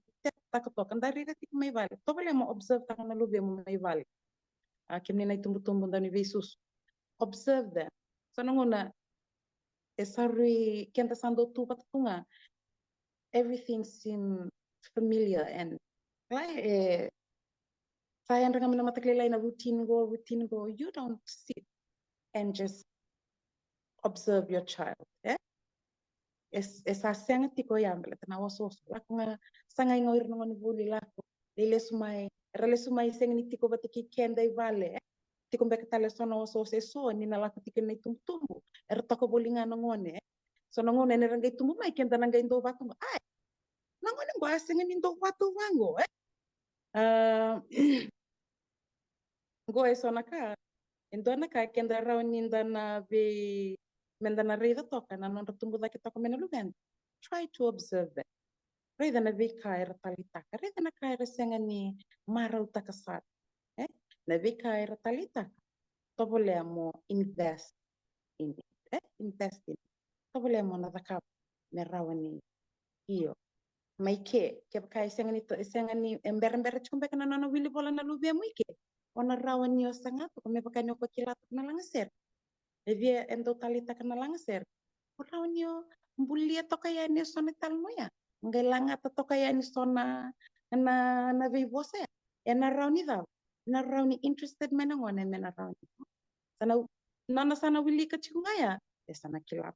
takatok and dari tiko mai vale. To bale mo observe taka na lube mo mai vale. Ken ni na tumbo ndani vesus. Observe them. So nangona esari ken ta sando tu patatunga. Everything seem familiar and saya nga mina mataklilay na routine go. You don't sit and just observe your child. Esa senga tiko yambele tana wasos lako nga sangay ngoir ngon buli lako lele sumay senga ni tiko batiki kenday vale tiko mbeka tale sono wasos so ni na lako tiko ni tumtumbu toko bolinga ngone so ngone ni rangay tumbu mai kenda nangay ndo watu ay ngone ngo senga ni ndo watu wango go eso naka endo naka kenda raw ni ndana be mendana reda toka na non tumbu da kita komena lugan. Try to observe that. Reda na vi kaira talitaka. Reda na kaira senga ni marau takasat. Na vi kaira talitaka. Tobolemo invest in it. Invest in it. Tobolemo na dakap merawani iyo. Mai ke kai senga ni ember chumbeka na no wili bola na lube muike. Ona rawani o sangat ko me pakanyo ko kilat na langaser. Evia endo talita kana langser. Orang nyo mbulia toka ya ni sona talmo ya. Ngelanga toka ya ni sona na vivosa ya. Na rauni daw. Na rauni interested mena ngone mena rauni. Sana nana sana wili ka chunga ya. Sana kilap.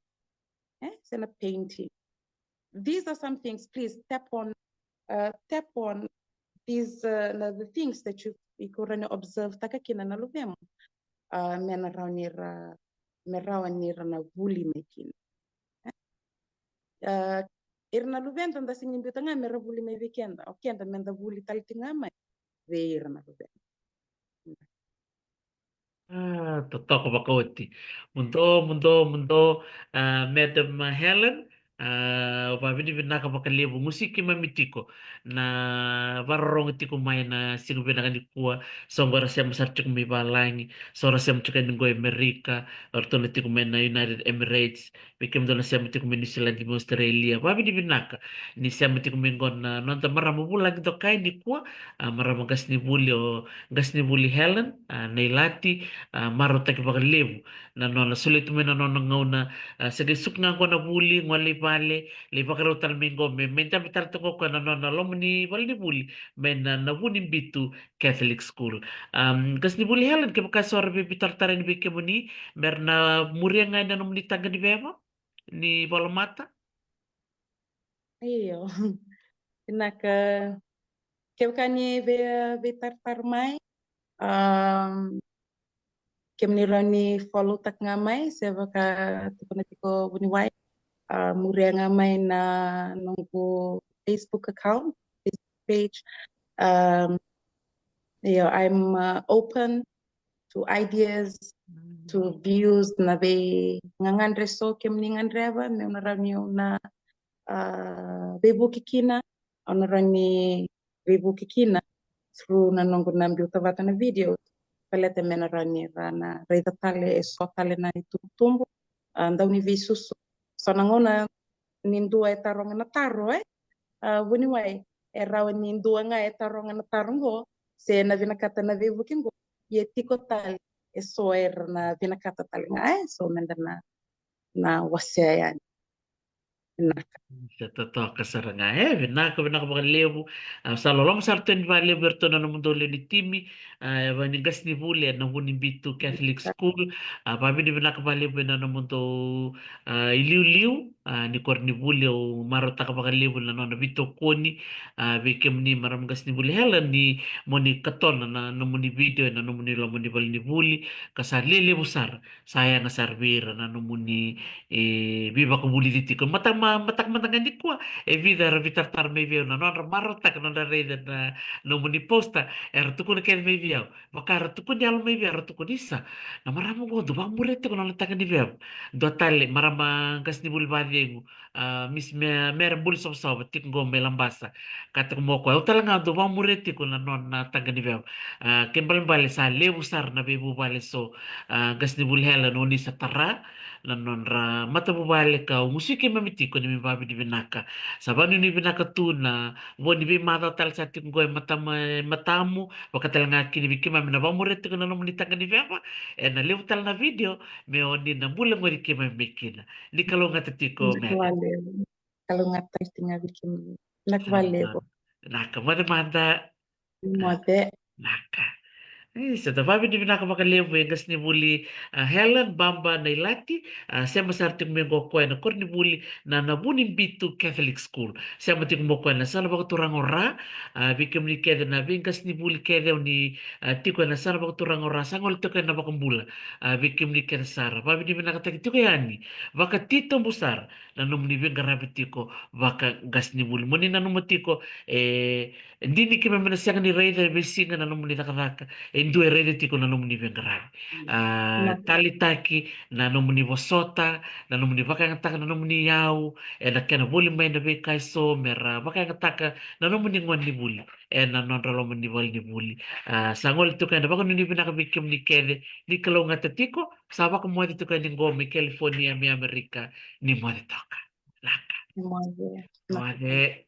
Sana painting. These are some things. Please tap on these the things that you could observe. Taka kina na lubemo. Mena rauni ra merawani na vuli mekin. Irna luventa nda singin bitanga mera vuli me weekend. Okenda menda vuli talitinga mai. Ve irna luventa. Totoo bakoti. Mundo, Madam Helen, wabidi binaka bakalibu musiki mamitiko na varorong tiko mai na sigo binaka ni kuwa songora siya masarchuk mi balangi sora siya mchuka ni ngoi Amerika orto na tiko mai na United Emirates bikim do na siya mtiko mai New Zealand mo Australia wabidi binaka ni siya mtiko mai ngon na nonta maramo bulang to kai ni kuwa maramo gas ni buli o gas ni buli Helen na ilati maro taki bakalibu na nona sulit mo na nona ngauna sige suk nga ko na buli ngwali pale le bakaro tal mingo me menta bitar to ko na nona lomni walni buli men na wuni bitu Catholic school gas ni buli Helen ke baka sor be bitar taren be ke muni merna muria nga na nomni tanga ni bema ni bolomata Iyo. Naka kevkani ve tartar mai. Kemni rani follow tak ngamai seva ka tiko buni wai muria ngamai na nongku Facebook account, Facebook page. I'm open to ideas, to views na be ngangandre so kemni ngandreva me unarani na bebu kikina onarani bebu kikina through na nongo na tavata na video palete mena rani rana reita tale so tale na tumbu anda uni visusu so nangona nindua etaronga na taro wuni wai rawa nindua nga etaronga na tarongo se na vinakata na vivu kingo ye tiko tale so na vinakata tale nga so menda na wasya yani Totoo kasaranga vinaka bakalevu salolong sarten vale bertona no mundo le ni timi vani gas ni vule na wuni bitu Catholic school pabidi vinaka vale na no mundo iliu ni korni vule o maro taka bakalevu na no bitu koni bekem ni maram gas ni vule hela ni moni katona na no moni video na no moni lo moni val ni vuli kasar lele busar saya na sarvira na no moni biba ko vuli ditiko matama matak-matakan di kuah. Vida vitartar me viu na non marota que non rede no muni posta. Era tu kun ken me viu. Makara tu kun yalo me viu tu kun isa. Na marama go do ba murete kun takan di viu. Do tale marama gas ni bulvadi mis me mer bul so tik go me lambasa. Kata ko mo ko utala do ba murete kun non na takan di viu. Kembal bale sa lebu sar na bebu bale so gas ni bulhela no ni sa tara non ra mata bubale ka musike mamiti ko ni babi di binaka sabani ni binaka tu na woni be mata tal sa tin go matamu wakatal nga kini bikima mina ba muret ko na no ni tanga ni baba na lew tal na video me oni na bula ngori kima mekina ni kalo nga tatiko Nak mele valeu. Kalau ngatai tinggal bikin. Nak valeu. naka manda Mode. naka Sa tavavi ni vinakamakalevu engas ni vuli Helen Bamba Nailati siya masarting mengo ko na kor ni vuli na nabuni bitu Catholic School siya matik mo ko na sana ba turang ora bikem ni kede na vingas ni vuli kede ni tiko na sana ba turang ora sangol to na bakambula bikem ni kede sara bavi ni vinakataki tiko yani baka tito busar na num ni vingarabi tiko baka gas ni vuli moni na numatiko hindi ni kima minasyakan ni Reyda besinga na num ni nakaraka Indo heredity ko na numuni vengrave. Nak Talitaki na numuni bosota, na numuni baka nga taka na numuni yau, na kena buli may na be kaiso, mera baka nga taka na numuni ngwan ni buli, na non ralo man ni wal ni buli. Sangol ito kaya na baka nuni binakabikim ni kede, ni kalaw nga tatiko, saba ko mo dito kaya ni Gome, California, mi Amerika, ni mo dito ka. Laka. mode. Nak Wade.